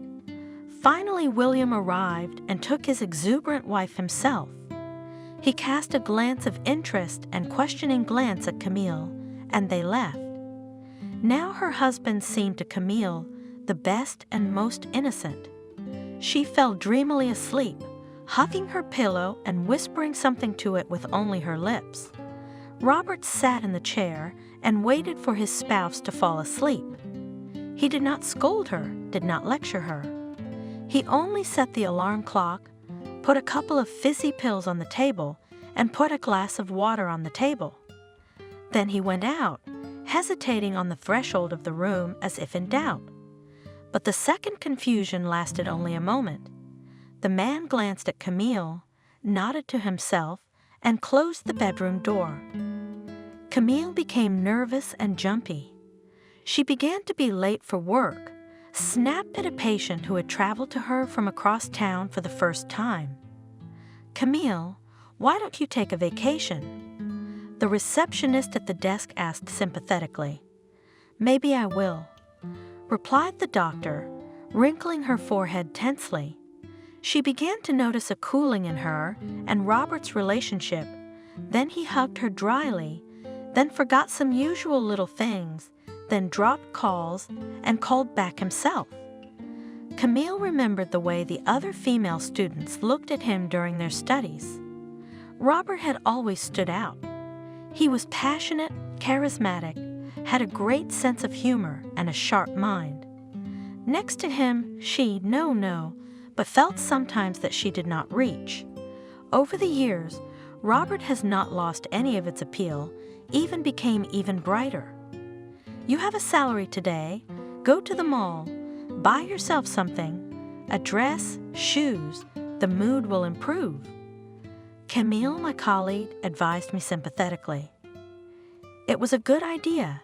Finally, William arrived and took his exuberant wife himself. He cast a glance of interest and questioning glance at Camille, and they left. Now her husband seemed to Camille the best and most innocent. She fell dreamily asleep, hugging her pillow and whispering something to it with only her lips. Robert sat in the chair and waited for his spouse to fall asleep. He did not scold her, did not lecture her. He only set the alarm clock, put a couple of fizzy pills on the table, and put a glass of water on the table. Then he went out, hesitating on the threshold of the room as if in doubt. But the second confusion lasted only a moment. The man glanced at Camille, nodded to himself, and closed the bedroom door. Camille became nervous and jumpy. She began to be late for work, snapped at a patient who had traveled to her from across town for the first time. "Camille, why don't you take a vacation?" The receptionist at the desk asked sympathetically. "Maybe I will," replied the doctor, wrinkling her forehead tensely. She began to notice a cooling in her and Robert's relationship. Then he hugged her dryly, then forgot some usual little things, then dropped calls and called back himself. Camille remembered the way the other female students looked at him during their studies. Robert had always stood out. He was passionate, charismatic, had a great sense of humor and a sharp mind. Next to him, she, but felt sometimes that she did not reach. Over the years, Robert has not lost any of its appeal, even became even brighter. You have a salary today. Go to the mall. Buy yourself something. A dress, shoes. The mood will improve. Camille, my colleague, advised me sympathetically. It was a good idea.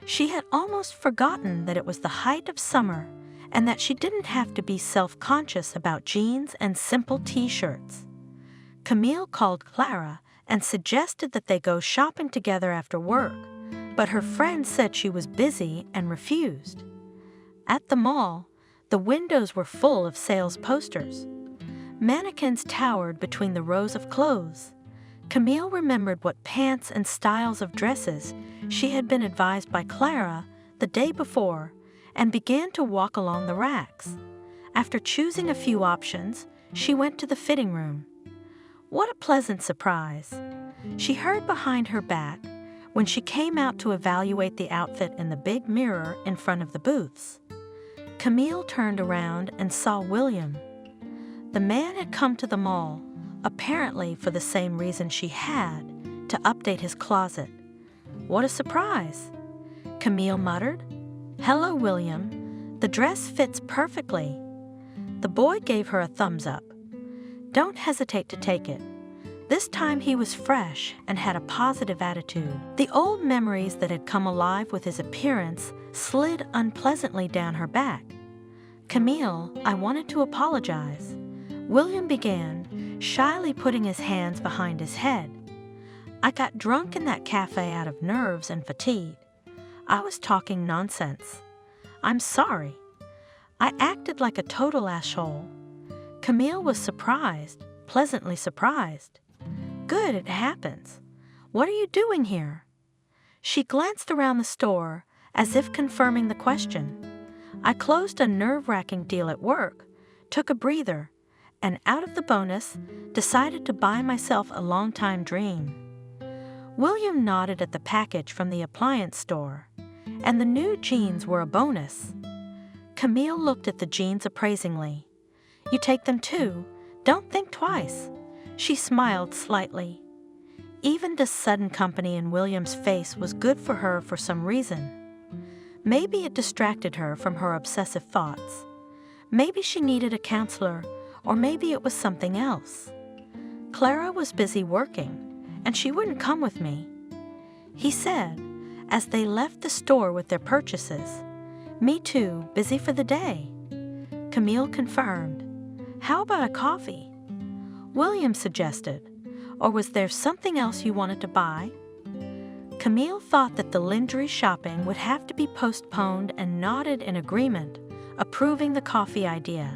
She had almost forgotten that it was the height of summer and that she didn't have to be self-conscious about jeans and simple t-shirts. Camille called Clara and suggested that they go shopping together after work, but her friend said she was busy and refused. At the mall, the windows were full of sales posters. Mannequins towered between the rows of clothes. Camille remembered what pants and styles of dresses she had been advised by Clara the day before and began to walk along the racks. After choosing a few options, she went to the fitting room. What a pleasant surprise! She heard behind her back when she came out to evaluate the outfit in the big mirror in front of the booths. Camille turned around and saw William. The man had come to the mall, apparently for the same reason she had, to update his closet. What a surprise! Camille muttered. Hello, William. The dress fits perfectly. The boy gave her a thumbs up. Don't hesitate to take it. This time he was fresh and had a positive attitude. The old memories that had come alive with his appearance slid unpleasantly down her back. Camille, I wanted to apologize. William began, shyly putting his hands behind his head. I got drunk in that cafe out of nerves and fatigue. I was talking nonsense. I'm sorry. I acted like a total asshole. Camille was surprised, pleasantly surprised. Good, it happens. What are you doing here? She glanced around the store as if confirming the question. I closed a nerve-wracking deal at work, took a breather, and out of the bonus, decided to buy myself a long-time dream. William nodded at the package from the appliance store, and the new jeans were a bonus. Camille looked at the jeans appraisingly. You take them too. Don't think twice. She smiled slightly. Even this sudden company in William's face was good for her for some reason. Maybe it distracted her from her obsessive thoughts. Maybe she needed a counselor, or maybe it was something else. Clara was busy working, and she wouldn't come with me. He said, as they left the store with their purchases. Me too, busy for the day. Camille confirmed. How about a coffee? William suggested. Or was there something else you wanted to buy? Camille thought that the lingerie shopping would have to be postponed and nodded in agreement, approving the coffee idea.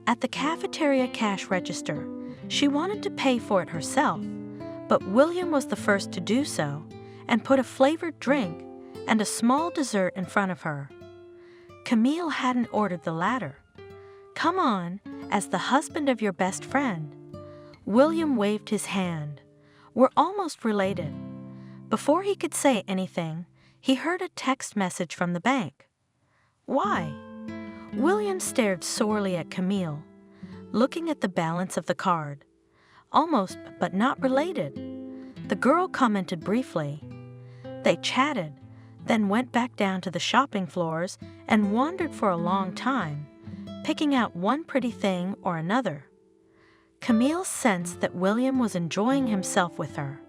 At the cafeteria cash register, she wanted to pay for it herself, but William was the first to do so and put a flavored drink and a small dessert in front of her. Camille hadn't ordered the latter. Come on, as the husband of your best friend. William waved his hand. We're almost related. Before he could say anything, he heard a text message from the bank. Why? William stared sorely at Camille, looking at the balance of the card. Almost, but not related. The girl commented briefly. They chatted, then went back down to the shopping floors and wandered for a long time, picking out one pretty thing or another. Camille sensed that William was enjoying himself with her.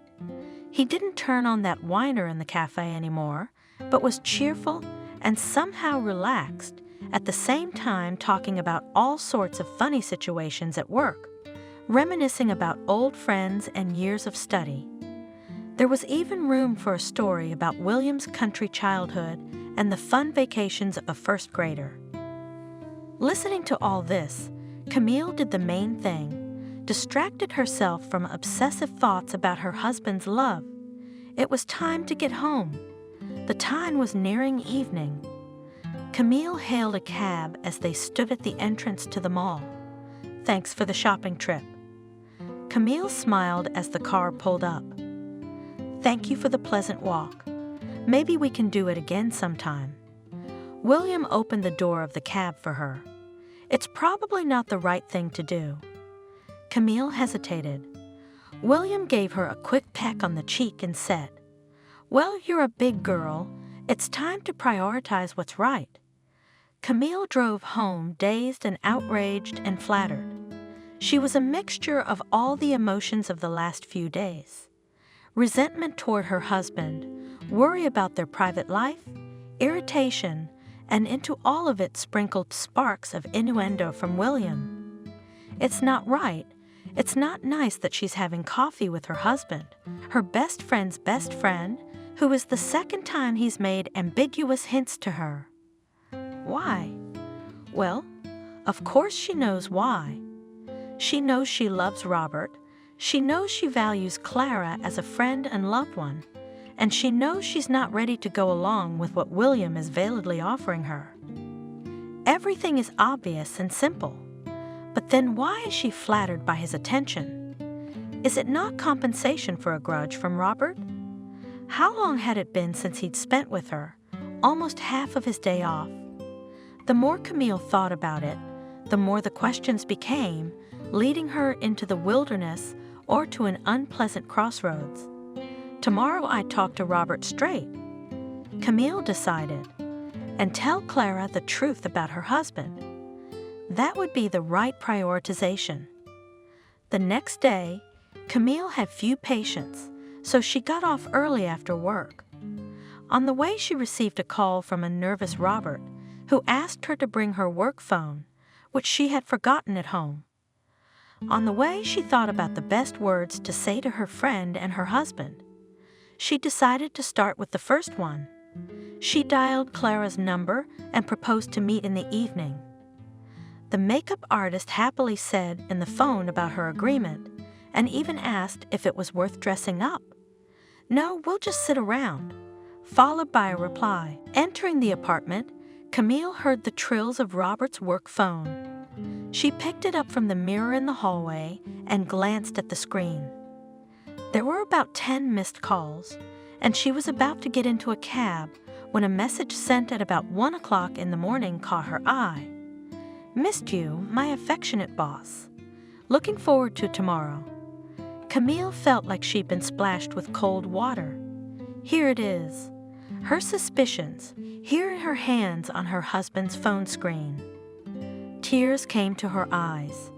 He didn't turn on that whiner in the cafe anymore, but was cheerful and somehow relaxed, at the same time talking about all sorts of funny situations at work, reminiscing about old friends and years of study. There was even room for a story about William's country childhood and the fun vacations of a first grader. Listening to all this, Camille did the main thing, distracted herself from obsessive thoughts about her husband's love. It was time to get home. The time was nearing evening. Camille hailed a cab as they stood at the entrance to the mall. Thanks for the shopping trip. Camille smiled as the car pulled up. Thank you for the pleasant walk. Maybe we can do it again sometime. William opened the door of the cab for her. It's probably not the right thing to do. Camille hesitated. William gave her a quick peck on the cheek and said, "Well, you're a big girl. It's time to prioritize what's right." Camille drove home dazed and outraged and flattered. She was a mixture of all the emotions of the last few days: resentment toward her husband, worry about their private life, irritation, and into all of it sprinkled sparks of innuendo from William. It's not right. It's not nice that she's having coffee with her husband, her best friend's best friend, who is the second time he's made ambiguous hints to her. Why? Well, of course she knows why. She knows she loves Robert. She knows she values Clara as a friend and loved one. And she knows she's not ready to go along with what William is veiledly offering her. Everything is obvious and simple. But then why is she flattered by his attention? Is it not compensation for a grudge from Robert? How long had it been since he'd spent with her? Almost half of his day off. The more Camille thought about it, the more the questions became, leading her into the wilderness or to an unpleasant crossroads. Tomorrow I'd talk to Robert straight, Camille decided, and tell Clara the truth about her husband. That would be the right prioritization. The next day, Camille had few patients, so she got off early after work. On the way, she received a call from a nervous Robert, who asked her to bring her work phone, which she had forgotten at home. On the way, she thought about the best words to say to her friend and her husband. She decided to start with the first one. She dialed Clara's number and proposed to meet in the evening. The makeup artist happily said in the phone about her agreement and even asked if it was worth dressing up. "No, we'll just sit around," followed by a reply. Entering the apartment, Camille heard the trills of Robert's work phone. She picked it up from the mirror in the hallway and glanced at the screen. There were about 10 missed calls, and she was about to get into a cab when a message sent at about 1 o'clock in the morning caught her eye. "Missed you, my affectionate boss. Looking forward to tomorrow." Camille felt like she'd been splashed with cold water. Here it is. Her suspicions, here in her hands on her husband's phone screen. Tears came to her eyes.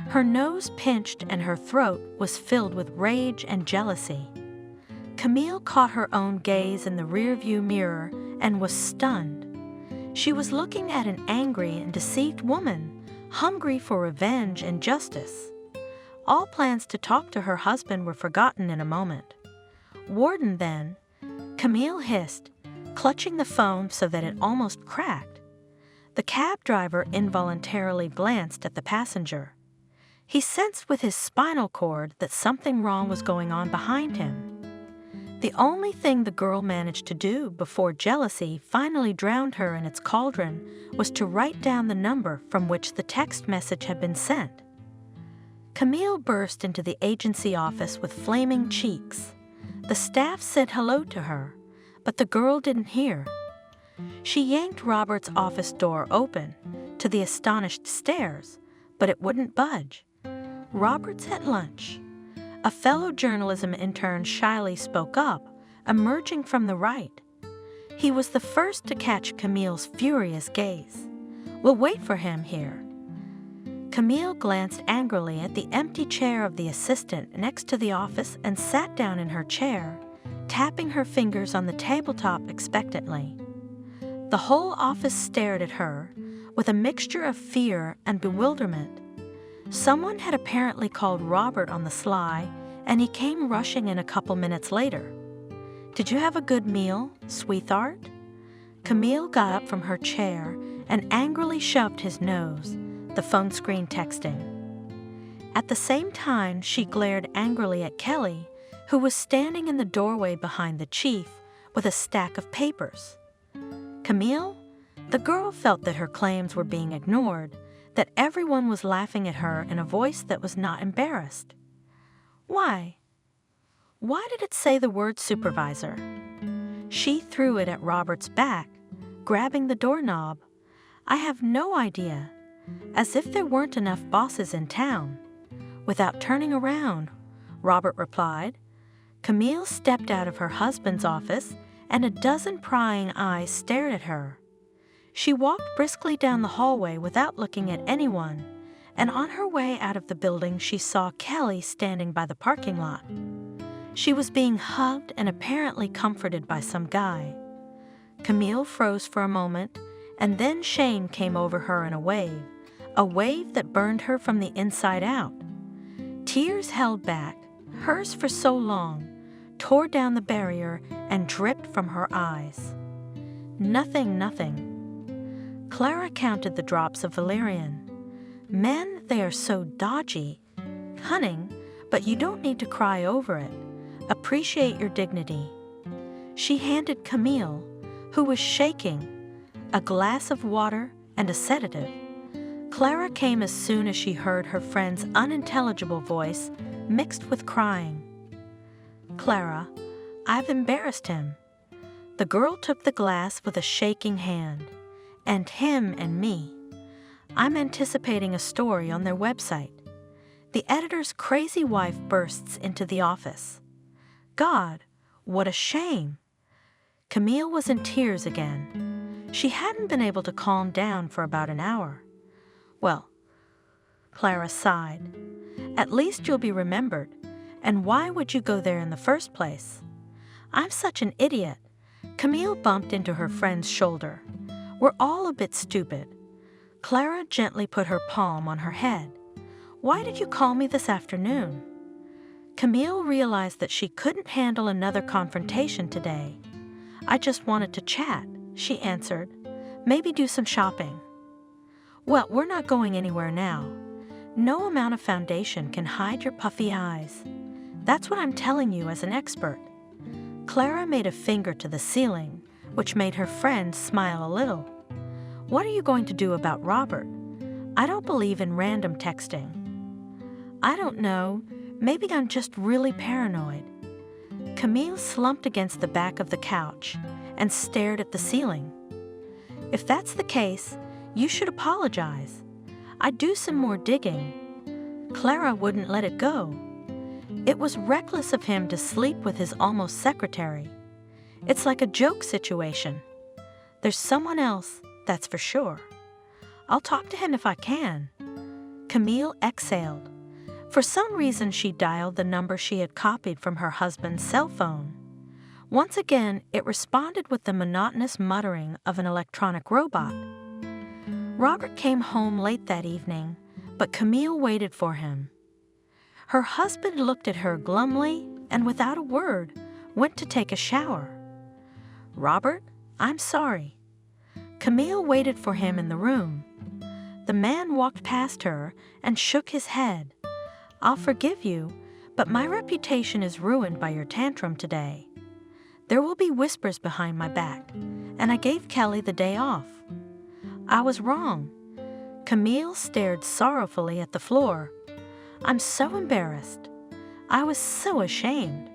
Her nose pinched and her throat was filled with rage and jealousy. Camille caught her own gaze in the rearview mirror and was stunned. She was looking at an angry and deceived woman, hungry for revenge and justice. All plans to talk to her husband were forgotten in a moment. "Warden, then," Camille hissed, clutching the phone so that it almost cracked. The cab driver involuntarily glanced at the passenger. He sensed with his spinal cord that something wrong was going on behind him. The only thing the girl managed to do before jealousy finally drowned her in its cauldron was to write down the number from which the text message had been sent. Camille burst into the agency office with flaming cheeks. The staff said hello to her, but the girl didn't hear. She yanked Robert's office door open to the astonished stares, but it wouldn't budge. "Robert's at lunch." A fellow journalism intern shyly spoke up, emerging from the right. He was the first to catch Camille's furious gaze. "We'll wait for him here." Camille glanced angrily at the empty chair of the assistant next to the office and sat down in her chair, tapping her fingers on the tabletop expectantly. The whole office stared at her with a mixture of fear and bewilderment. Someone had apparently called Robert on the sly, and he came rushing in a couple minutes later. "Did you have a good meal, sweetheart?" Camille got up from her chair and angrily shoved his nose, the phone screen texting. At the same time, she glared angrily at Kelly, who was standing in the doorway behind the chief with a stack of papers. Camille? The girl felt that her claims were being ignored, that everyone was laughing at her in a voice that was not embarrassed. Why? Why did it say the word supervisor? She threw it at Robert's back, grabbing the doorknob. "I have no idea," as if there weren't enough bosses in town. Without turning around, Robert replied. Camille stepped out of her husband's office, and a dozen prying eyes stared at her. She walked briskly down the hallway without looking at anyone, and on her way out of the building she saw Kelly standing by the parking lot. She was being hugged and apparently comforted by some guy. Camille froze for a moment, and then shame came over her in a wave that burned her from the inside out. Tears held back, hers for so long, tore down the barrier and dripped from her eyes. Nothing. Clara counted the drops of valerian. Men, they are so dodgy, cunning, but you don't need to cry over it. Appreciate your dignity. She handed Camille, who was shaking, a glass of water and a sedative. Clara came as soon as she heard her friend's unintelligible voice mixed with crying. Clara, I've embarrassed him. The girl took the glass with a shaking hand. And him and me. I'm anticipating a story on their website. The editor's crazy wife bursts into the office. God, what a shame. Camille was in tears again. She hadn't been able to calm down for about an hour. Well, Clara sighed. At least you'll be remembered. And why would you go there in the first place? I'm such an idiot. Camille bumped into her friend's shoulder. We're all a bit stupid. Clara gently put her palm on her head. Why did you call me this afternoon? Camille realized that she couldn't handle another confrontation today. I just wanted to chat, she answered. Maybe do some shopping. Well, we're not going anywhere now. No amount of foundation can hide your puffy eyes. That's what I'm telling you as an expert. Clara made a finger to the ceiling, which made her friend smile a little. What are you going to do about Robert? I don't believe in random texting. I don't know. Maybe I'm just really paranoid. Camille slumped against the back of the couch and stared at the ceiling. If that's the case, you should apologize. I'd do some more digging. Clara wouldn't let it go. It was reckless of him to sleep with his almost secretary. It's like a joke situation. There's someone else, that's for sure. I'll talk to him if I can. Camille exhaled. For some reason, she dialed the number she had copied from her husband's cell phone. Once again, it responded with the monotonous muttering of an electronic robot. Robert came home late that evening, but Camille waited for him. Her husband looked at her glumly and without a word went to take a shower. Robert, I'm sorry. Camille waited for him in the room. The man walked past her and shook his head. I'll forgive you, but my reputation is ruined by your tantrum today. There will be whispers behind my back, and I gave Kelly the day off. I was wrong. Camille stared sorrowfully at the floor. I'm so embarrassed. I was so ashamed.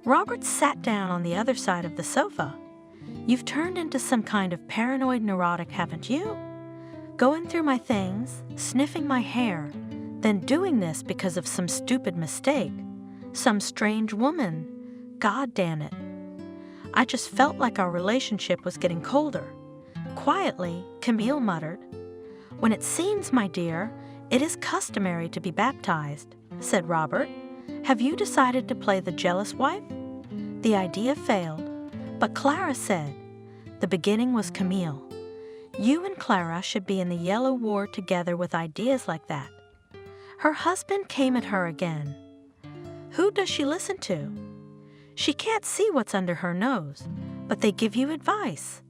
Robert sat down on the other side of the sofa. You've turned into some kind of paranoid neurotic, haven't you? Going through my things, sniffing my hair, then doing this because of some stupid mistake, some strange woman. God damn it. I just felt like our relationship was getting colder. Quietly, Camille muttered, When it seems, my dear, it is customary to be baptized, said Robert. Have you decided to play the jealous wife? The idea failed, but Clara said, the beginning was Camille. You and Clara should be in the yellow ward together with ideas like that. Her husband came at her again. Who does she listen to? She can't see what's under her nose, but they give you advice.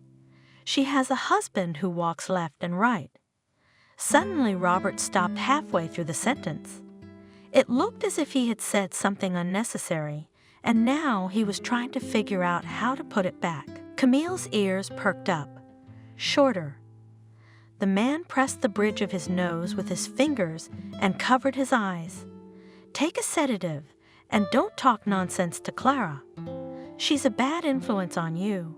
She has a husband who walks left and right. Suddenly, Robert stopped halfway through the sentence. It looked as if he had said something unnecessary, and now he was trying to figure out how to put it back. Camille's ears perked up. Shorter. The man pressed the bridge of his nose with his fingers and covered his eyes. Take a sedative, and don't talk nonsense to Clara. She's a bad influence on you.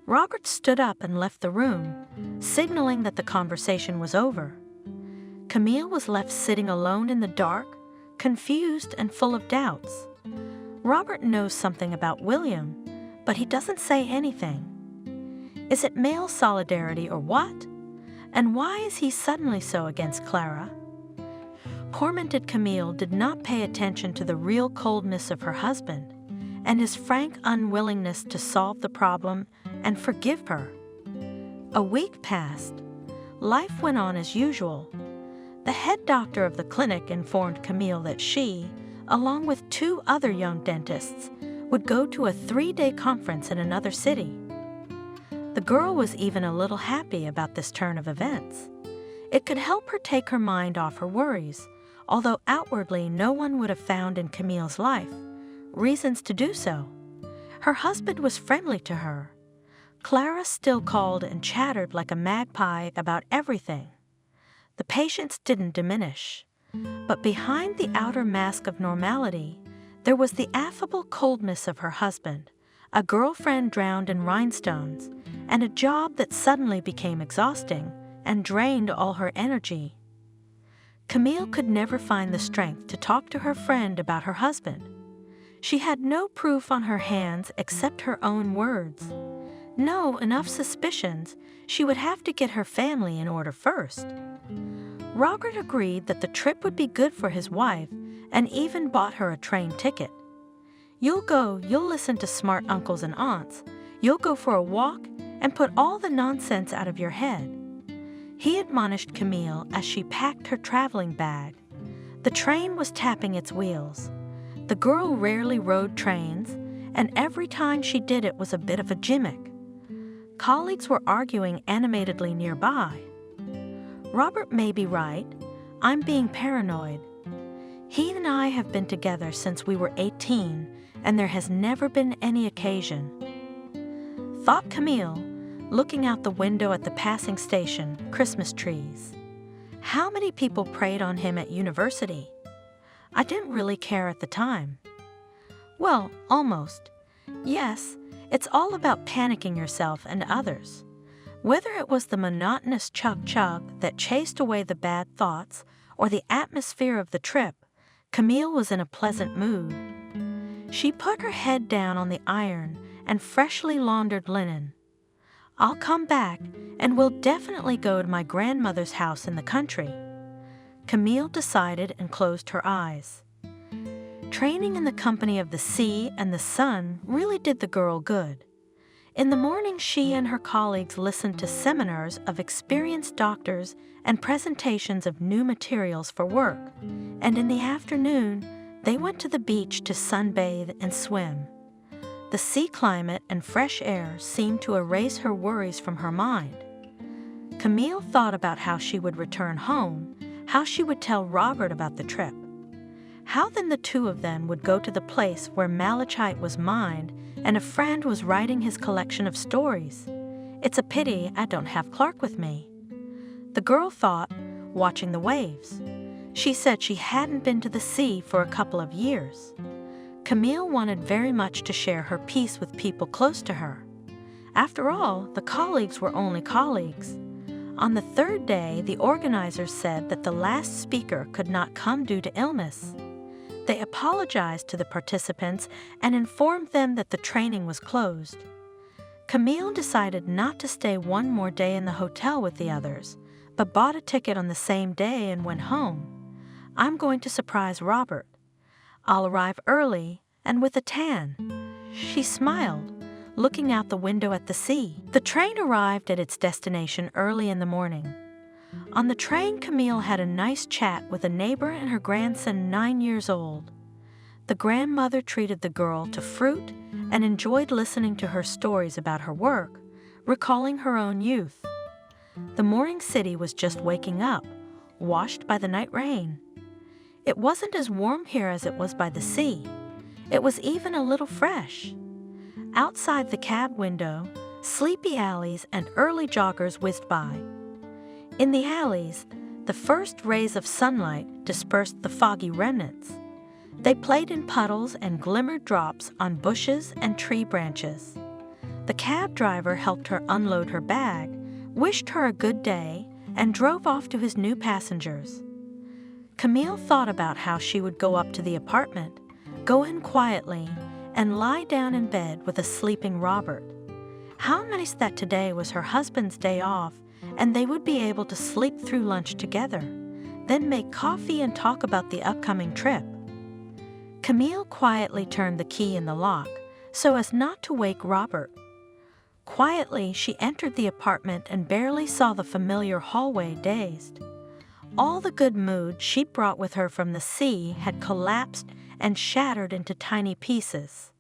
Robert stood up and left the room, signaling that the conversation was over. Camille was left sitting alone in the dark, confused and full of doubts. Robert knows something about William, but he doesn't say anything. Is it male solidarity or what? And why is he suddenly so against Clara? Tormented Camille did not pay attention to the real coldness of her husband and his frank unwillingness to solve the problem and forgive her. A week passed. Life went on as usual. The head doctor of the clinic informed Camille that she, along with 2 other young dentists, would go to a 3-day conference in another city. The girl was even a little happy about this turn of events. It could help her take her mind off her worries, although outwardly no one would have found in Camille's life reasons to do so. Her husband was friendly to her. Clara still called and chattered like a magpie about everything. The patients didn't diminish, but behind the outer mask of normality, there was the affable coldness of her husband, a girlfriend drowned in rhinestones, and a job that suddenly became exhausting and drained all her energy. Camille could never find the strength to talk to her friend about her husband. She had no proof on her hands except her own words. No enough suspicions, she would have to get her family in order first. Robert agreed that the trip would be good for his wife and even bought her a train ticket. You'll listen to smart uncles and aunts, you'll go for a walk and put all the nonsense out of your head. He admonished Camille as she packed her traveling bag. The train was tapping its wheels. The girl rarely rode trains, and every time she did it was a bit of a gimmick. Colleagues were arguing animatedly nearby. Robert may be right. I'm being paranoid. He and I have been together since we were 18, and there has never been any occasion. Thought Camille, looking out the window at the passing station, Christmas trees. How many people preyed on him at university? I didn't really care at the time. Well, almost. Yes, it's all about panicking yourself and others. Whether it was the monotonous chug-chug that chased away the bad thoughts or the atmosphere of the trip, Camille was in a pleasant mood. She put her head down on the iron and freshly laundered linen. I'll come back and we'll definitely go to my grandmother's house in the country. Camille decided and closed her eyes. Training in the company of the sea and the sun really did the girl good. In the morning, she and her colleagues listened to seminars of experienced doctors and presentations of new materials for work, and in the afternoon, they went to the beach to sunbathe and swim. The sea climate and fresh air seemed to erase her worries from her mind. Camille thought about how she would return home, how she would tell Robert about the trip. How then the 2 of them would go to the place where malachite was mined and a friend was writing his collection of stories. It's a pity I don't have Clark with me. The girl thought, watching the waves. She said she hadn't been to the sea for a couple of years. Camille wanted very much to share her peace with people close to her. After all, the colleagues were only colleagues. On the 3rd day, the organizers said that the last speaker could not come due to illness. They apologized to the participants and informed them that the training was closed. Camille decided not to stay one more day in the hotel with the others, but bought a ticket on the same day and went home. I'm going to surprise Robert. I'll arrive early and with a tan. She smiled, looking out the window at the sea. The train arrived at its destination early in the morning. On the train, Camille had a nice chat with a neighbor and her grandson 9 years old. The grandmother treated the girl to fruit and enjoyed listening to her stories about her work, recalling her own youth. The morning city was just waking up, washed by the night rain. It wasn't as warm here as it was by the sea. It was even a little fresh. Outside the cab window, sleepy alleys and early joggers whizzed by. In the alleys, the first rays of sunlight dispersed the foggy remnants. They played in puddles and glimmered drops on bushes and tree branches. The cab driver helped her unload her bag, wished her a good day, and drove off to his new passengers. Camille thought about how she would go up to the apartment, go in quietly, and lie down in bed with a sleeping Robert. How nice that today was her husband's day off and they would be able to sleep through lunch together, then make coffee and talk about the upcoming trip. Camille quietly turned the key in the lock so as not to wake Robert. Quietly, she entered the apartment and barely saw the familiar hallway, dazed. All the good mood she'd brought with her from the sea had collapsed and shattered into tiny pieces.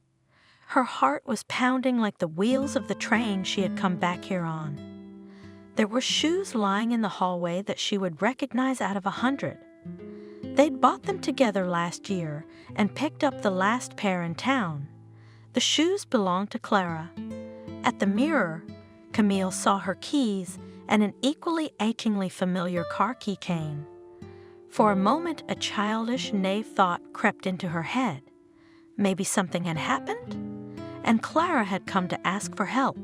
Her heart was pounding like the wheels of the train she had come back here on. There were shoes lying in the hallway that she would recognize out of 100. They'd bought them together last year and picked up the last pair in town. The shoes belonged to Clara. At the mirror, Camille saw her keys and an equally achingly familiar car keychain. For a moment, a childish, naive thought crept into her head. Maybe something had happened, and Clara had come to ask for help.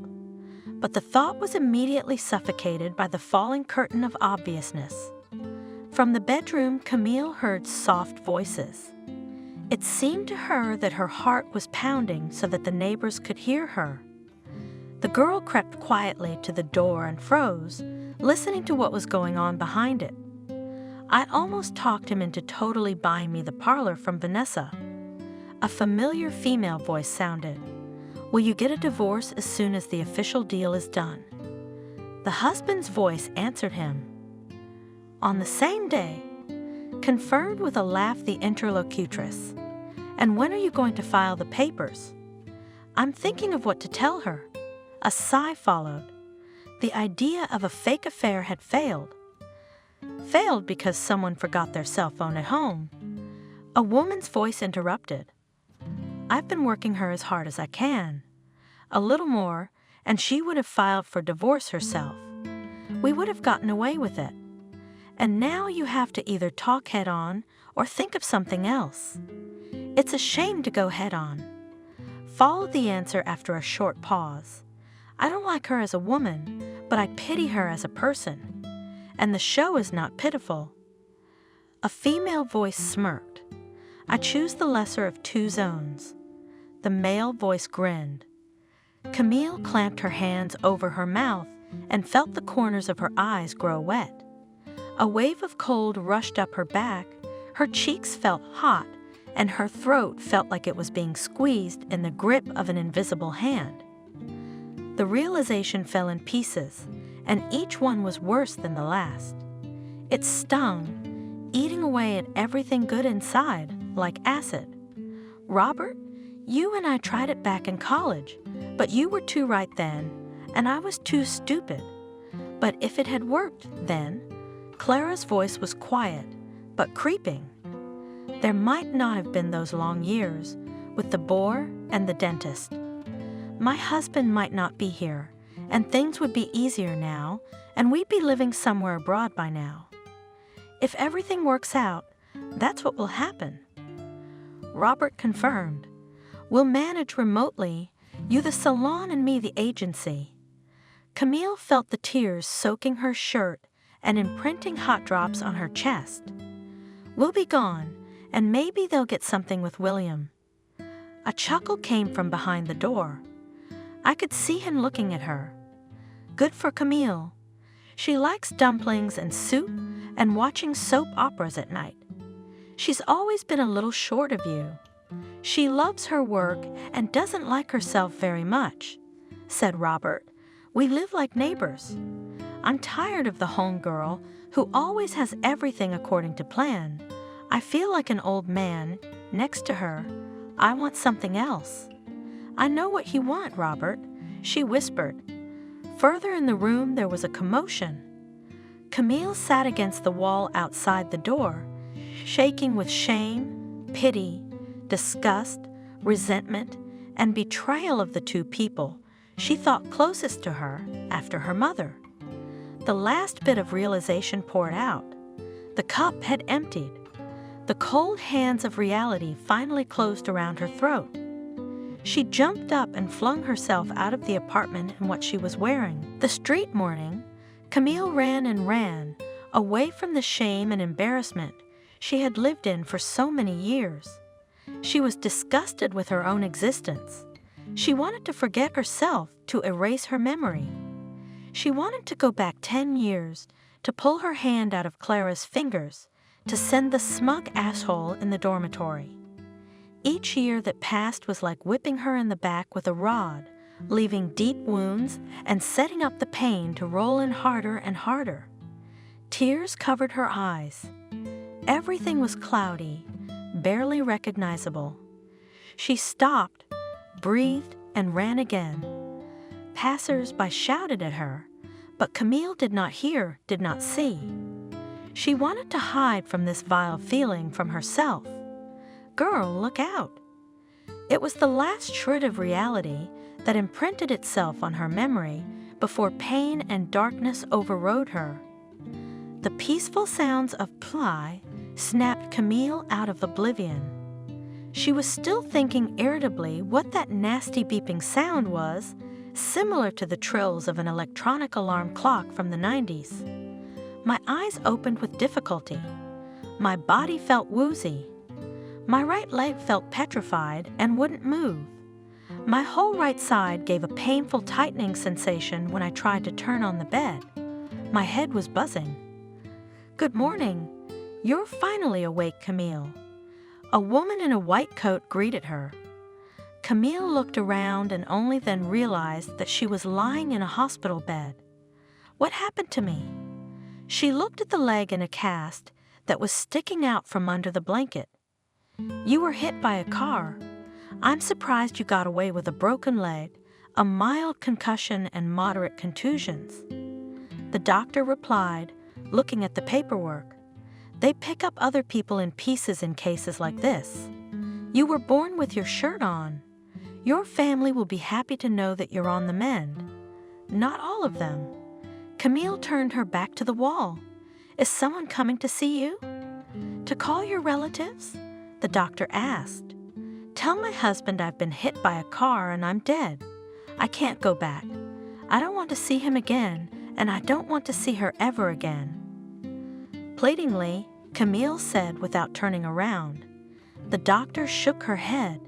But the thought was immediately suffocated by the falling curtain of obviousness. From the bedroom, Camille heard soft voices. It seemed to her that her heart was pounding so that the neighbors could hear her. The girl crept quietly to the door and froze, listening to what was going on behind it. I almost talked him into totally buying me the parlor from Vanessa. A familiar female voice sounded. Will you get a divorce as soon as the official deal is done? The husband's voice answered him. On the same day, confirmed with a laugh the interlocutress. And when are you going to file the papers? I'm thinking of what to tell her. A sigh followed. The idea of a fake affair had failed. Failed because someone forgot their cell phone at home. A woman's voice interrupted. I've been working her as hard as I can. A little more, and she would have filed for divorce herself. We would have gotten away with it. And now you have to either talk head on or think of something else. It's a shame to go head on. Followed the answer after a short pause. I don't like her as a woman, but I pity her as a person. And the show is not pitiful. A female voice smirked. I choose the lesser of two zones. The male voice grinned. Camille clamped her hands over her mouth and felt the corners of her eyes grow wet. A wave of cold rushed up her back, her cheeks felt hot, and her throat felt like it was being squeezed in the grip of an invisible hand. The realization fell in pieces, and each one was worse than the last. It stung, eating away at everything good inside, like acid. Robert, you and I tried it back in college, but you were too right then, and I was too stupid. But if it had worked then, Clara's voice was quiet, but creeping. There might not have been those long years, with the bore and the dentist. My husband might not be here, and things would be easier now, and we'd be living somewhere abroad by now. If everything works out, that's what will happen. Robert confirmed. We'll manage remotely, you the salon and me the agency. Camille felt the tears soaking her shirt and imprinting hot drops on her chest. We'll be gone, and maybe they'll get something with William. A chuckle came from behind the door. I could see him looking at her. Good for Camille. She likes dumplings and soup and watching soap operas at night. She's always been a little short of you. She loves her work and doesn't like herself very much, said Robert. We live like neighbors. I'm tired of the home girl who always has everything according to plan. I feel like an old man. Next to her, I want something else. I know what you want, Robert, she whispered. Further in the room, there was a commotion. Camille sat against the wall outside the door, shaking with shame, pity, disgust, resentment, and betrayal of the two people she thought closest to her after her mother. The last bit of realization poured out. The cup had emptied. The cold hands of reality finally closed around her throat. She jumped up and flung herself out of the apartment in what she was wearing. The street morning, Camille ran and ran, away from the shame and embarrassment she had lived in for so many years. She was disgusted with her own existence. She wanted to forget herself, to erase her memory. She wanted to go back 10 years, to pull her hand out of Clara's fingers, to send the smug asshole in the dormitory. Each year that passed was like whipping her in the back with a rod, leaving deep wounds and setting up the pain to roll in harder and harder. Tears covered her eyes. Everything was cloudy, barely recognizable. She stopped, breathed, and ran again. Passers-by shouted at her, but Camille did not hear, did not see. She wanted to hide from this vile feeling from herself. Girl, look out! It was the last shred of reality that imprinted itself on her memory before pain and darkness overrode her. The peaceful sounds of Ply snapped Camille out of oblivion. She was still thinking irritably what that nasty beeping sound was, similar to the trills of an electronic alarm clock from the 90s. My eyes opened with difficulty. My body felt woozy. My right leg felt petrified and wouldn't move. My whole right side gave a painful tightening sensation when I tried to turn on the bed. My head was buzzing. "Good morning. You're finally awake, Camille." A woman in a white coat greeted her. Camille looked around and only then realized that she was lying in a hospital bed. What happened to me? She looked at the leg in a cast that was sticking out from under the blanket. "You were hit by a car. I'm surprised you got away with a broken leg, a mild concussion, and moderate contusions." The doctor replied, looking at the paperwork. "They pick up other people in pieces in cases like this. You were born with your shirt on. Your family will be happy to know that you're on the mend." Not all of them. Camille turned her back to the wall. "Is someone coming to see you?" "To call your relatives?" The doctor asked. "Tell my husband I've been hit by a car and I'm dead. I can't go back. I don't want to see him again, and I don't want to see her ever again." Pleadingly, Camille said without turning around. The doctor shook her head.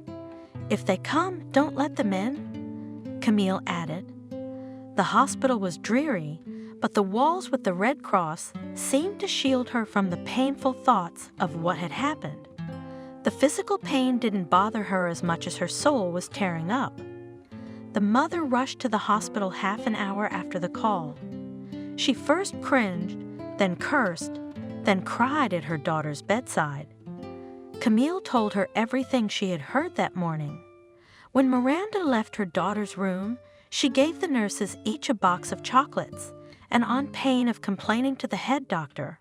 "If they come, don't let them in," Camille added. The hospital was dreary, but the walls with the Red Cross seemed to shield her from the painful thoughts of what had happened. The physical pain didn't bother her as much as her soul was tearing up. The mother rushed to the hospital half an hour after the call. She first cringed, then cursed, then cried at her daughter's bedside. Camille told her everything she had heard that morning. When Miranda left her daughter's room, she gave the nurses each a box of chocolates, and on pain of complaining to the head doctor,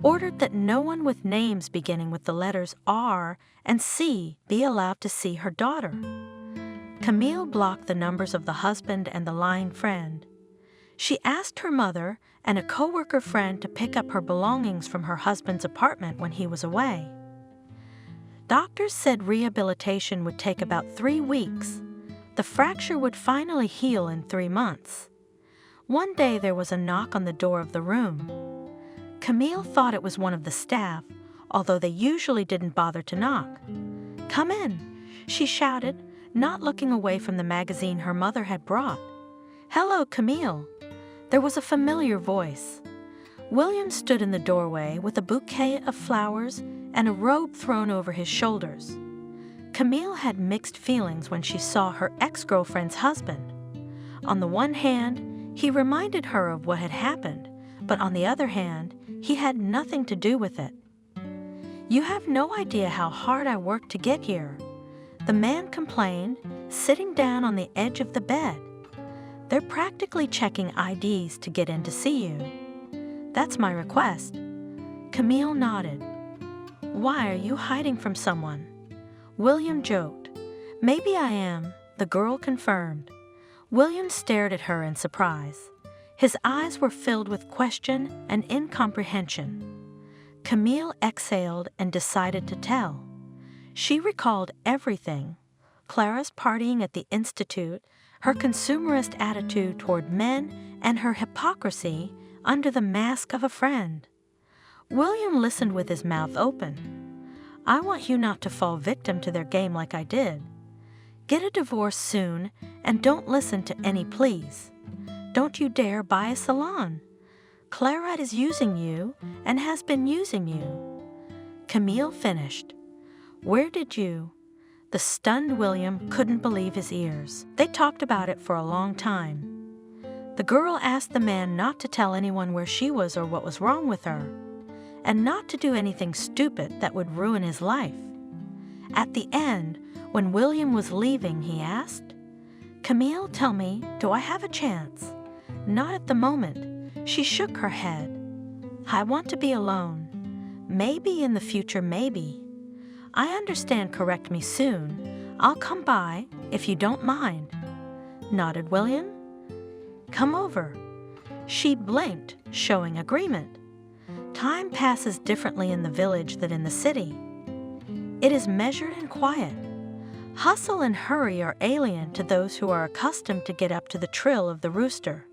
ordered that no one with names beginning with the letters R and C be allowed to see her daughter. Camille blocked the numbers of the husband and the lying friend. She asked her mother and a coworker friend to pick up her belongings from her husband's apartment when he was away. Doctors said rehabilitation would take about 3 weeks. The fracture would finally heal in 3 months. One day there was a knock on the door of the room. Camille thought it was one of the staff, although they usually didn't bother to knock. "Come in," she shouted, not looking away from the magazine her mother had brought. "Hello, Camille." There was a familiar voice. William stood in the doorway with a bouquet of flowers and a robe thrown over his shoulders. Camille had mixed feelings when she saw her ex-girlfriend's husband. On the one hand, he reminded her of what had happened, but on the other hand, he had nothing to do with it. "You have no idea how hard I worked to get here," the man complained, sitting down on the edge of the bed. "They're practically checking IDs to get in to see you." "That's my request." Camille nodded. "Why are you hiding from someone?" William joked. "Maybe I am," the girl confirmed. William stared at her in surprise. His eyes were filled with question and incomprehension. Camille exhaled and decided to tell. She recalled everything: Clara's partying at the Institute, her consumerist attitude toward men, and her hypocrisy under the mask of a friend. William listened with his mouth open. "I want you not to fall victim to their game like I did. Get a divorce soon and don't listen to any pleas. Don't you dare buy a salon. Clara is using you and has been using you." Camille finished. "Where did you?" The stunned William couldn't believe his ears. They talked about it for a long time. The girl asked the man not to tell anyone where she was or what was wrong with her, and not to do anything stupid that would ruin his life. At the end, when William was leaving, he asked, "Camille, tell me, do I have a chance?" "Not at the moment." She shook her head. "I want to be alone. Maybe in the future, maybe. I understand, correct me soon. I'll come by, if you don't mind." Nodded William. "Come over." She blinked, showing agreement. Time passes differently in the village than in the city. It is measured and quiet. Hustle and hurry are alien to those who are accustomed to get up to the trill of the rooster.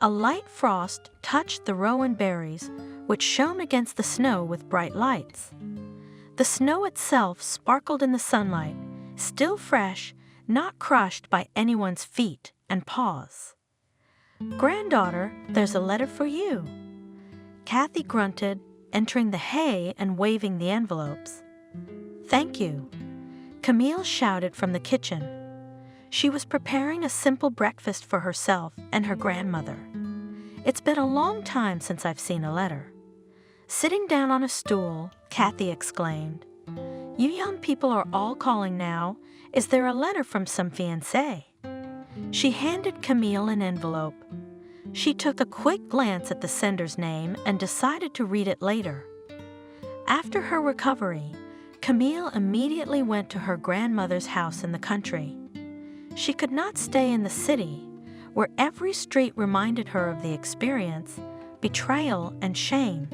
A light frost touched the rowan berries, which shone against the snow with bright lights. The snow itself sparkled in the sunlight, still fresh, not crushed by anyone's feet and paws. "Granddaughter, there's a letter for you." Kathy grunted, entering the hay and waving the envelopes. "Thank you." Camille shouted from the kitchen. She was preparing a simple breakfast for herself and her grandmother. "It's been a long time since I've seen a letter." Sitting down on a stool, Kathy exclaimed, "You young people are all calling now. Is there a letter from some fiancé?" She handed Camille an envelope. She took a quick glance at the sender's name and decided to read it later. After her recovery, Camille immediately went to her grandmother's house in the country. She could not stay in the city, where every street reminded her of the experience, betrayal, and shame.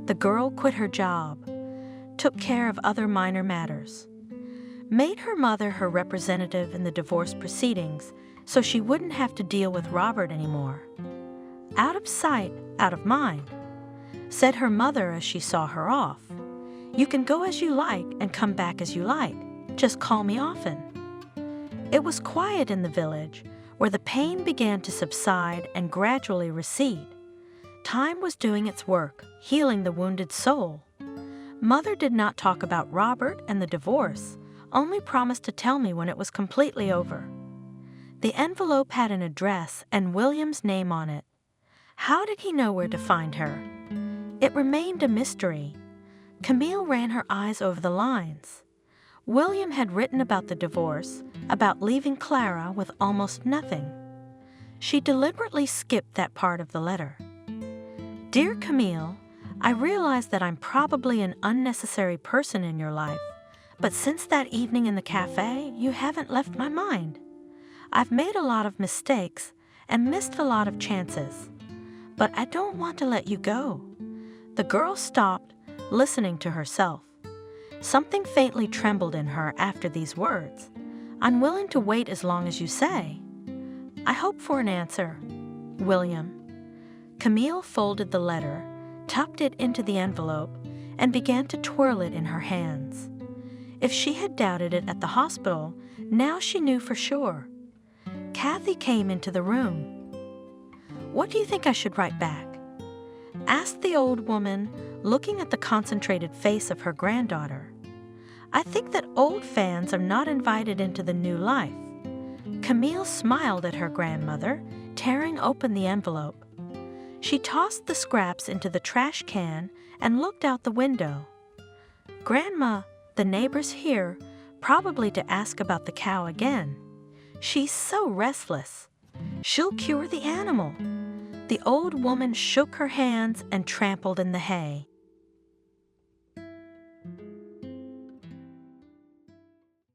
The girl quit her job, took care of other minor matters, made her mother her representative in the divorce proceedings so she wouldn't have to deal with Robert anymore. "Out of sight, out of mind," said her mother as she saw her off. "You can go as you like and come back as you like. Just call me often." It was quiet in the village, where the pain began to subside and gradually recede. Time was doing its work, healing the wounded soul. Mother did not talk about Robert and the divorce, only promised to tell me when it was completely over. The envelope had an address and William's name on it. How did he know where to find her? It remained a mystery. Camille ran her eyes over the lines. William had written about the divorce, about leaving Clara with almost nothing. She deliberately skipped that part of the letter. "Dear Camille, I realize that I'm probably an unnecessary person in your life, but since that evening in the cafe, you haven't left my mind. I've made a lot of mistakes and missed a lot of chances, but I don't want to let you go." The girl stopped, listening to herself. Something faintly trembled in her after these words. "I'm willing to wait as long as you say. I hope for an answer. William." Camille folded the letter, tucked it into the envelope, and began to twirl it in her hands. If she had doubted it at the hospital, now she knew for sure. Kathy came into the room. "What do you think I should write back?" asked the old woman, looking at the concentrated face of her granddaughter. "I think that old fans are not invited into the new life." Camille smiled at her grandmother, tearing open the envelope. She tossed the scraps into the trash can and looked out the window. "Grandma, the neighbor's here, probably to ask about the cow again. She's so restless. She'll cure the animal." The old woman shook her hands and trampled in the hay.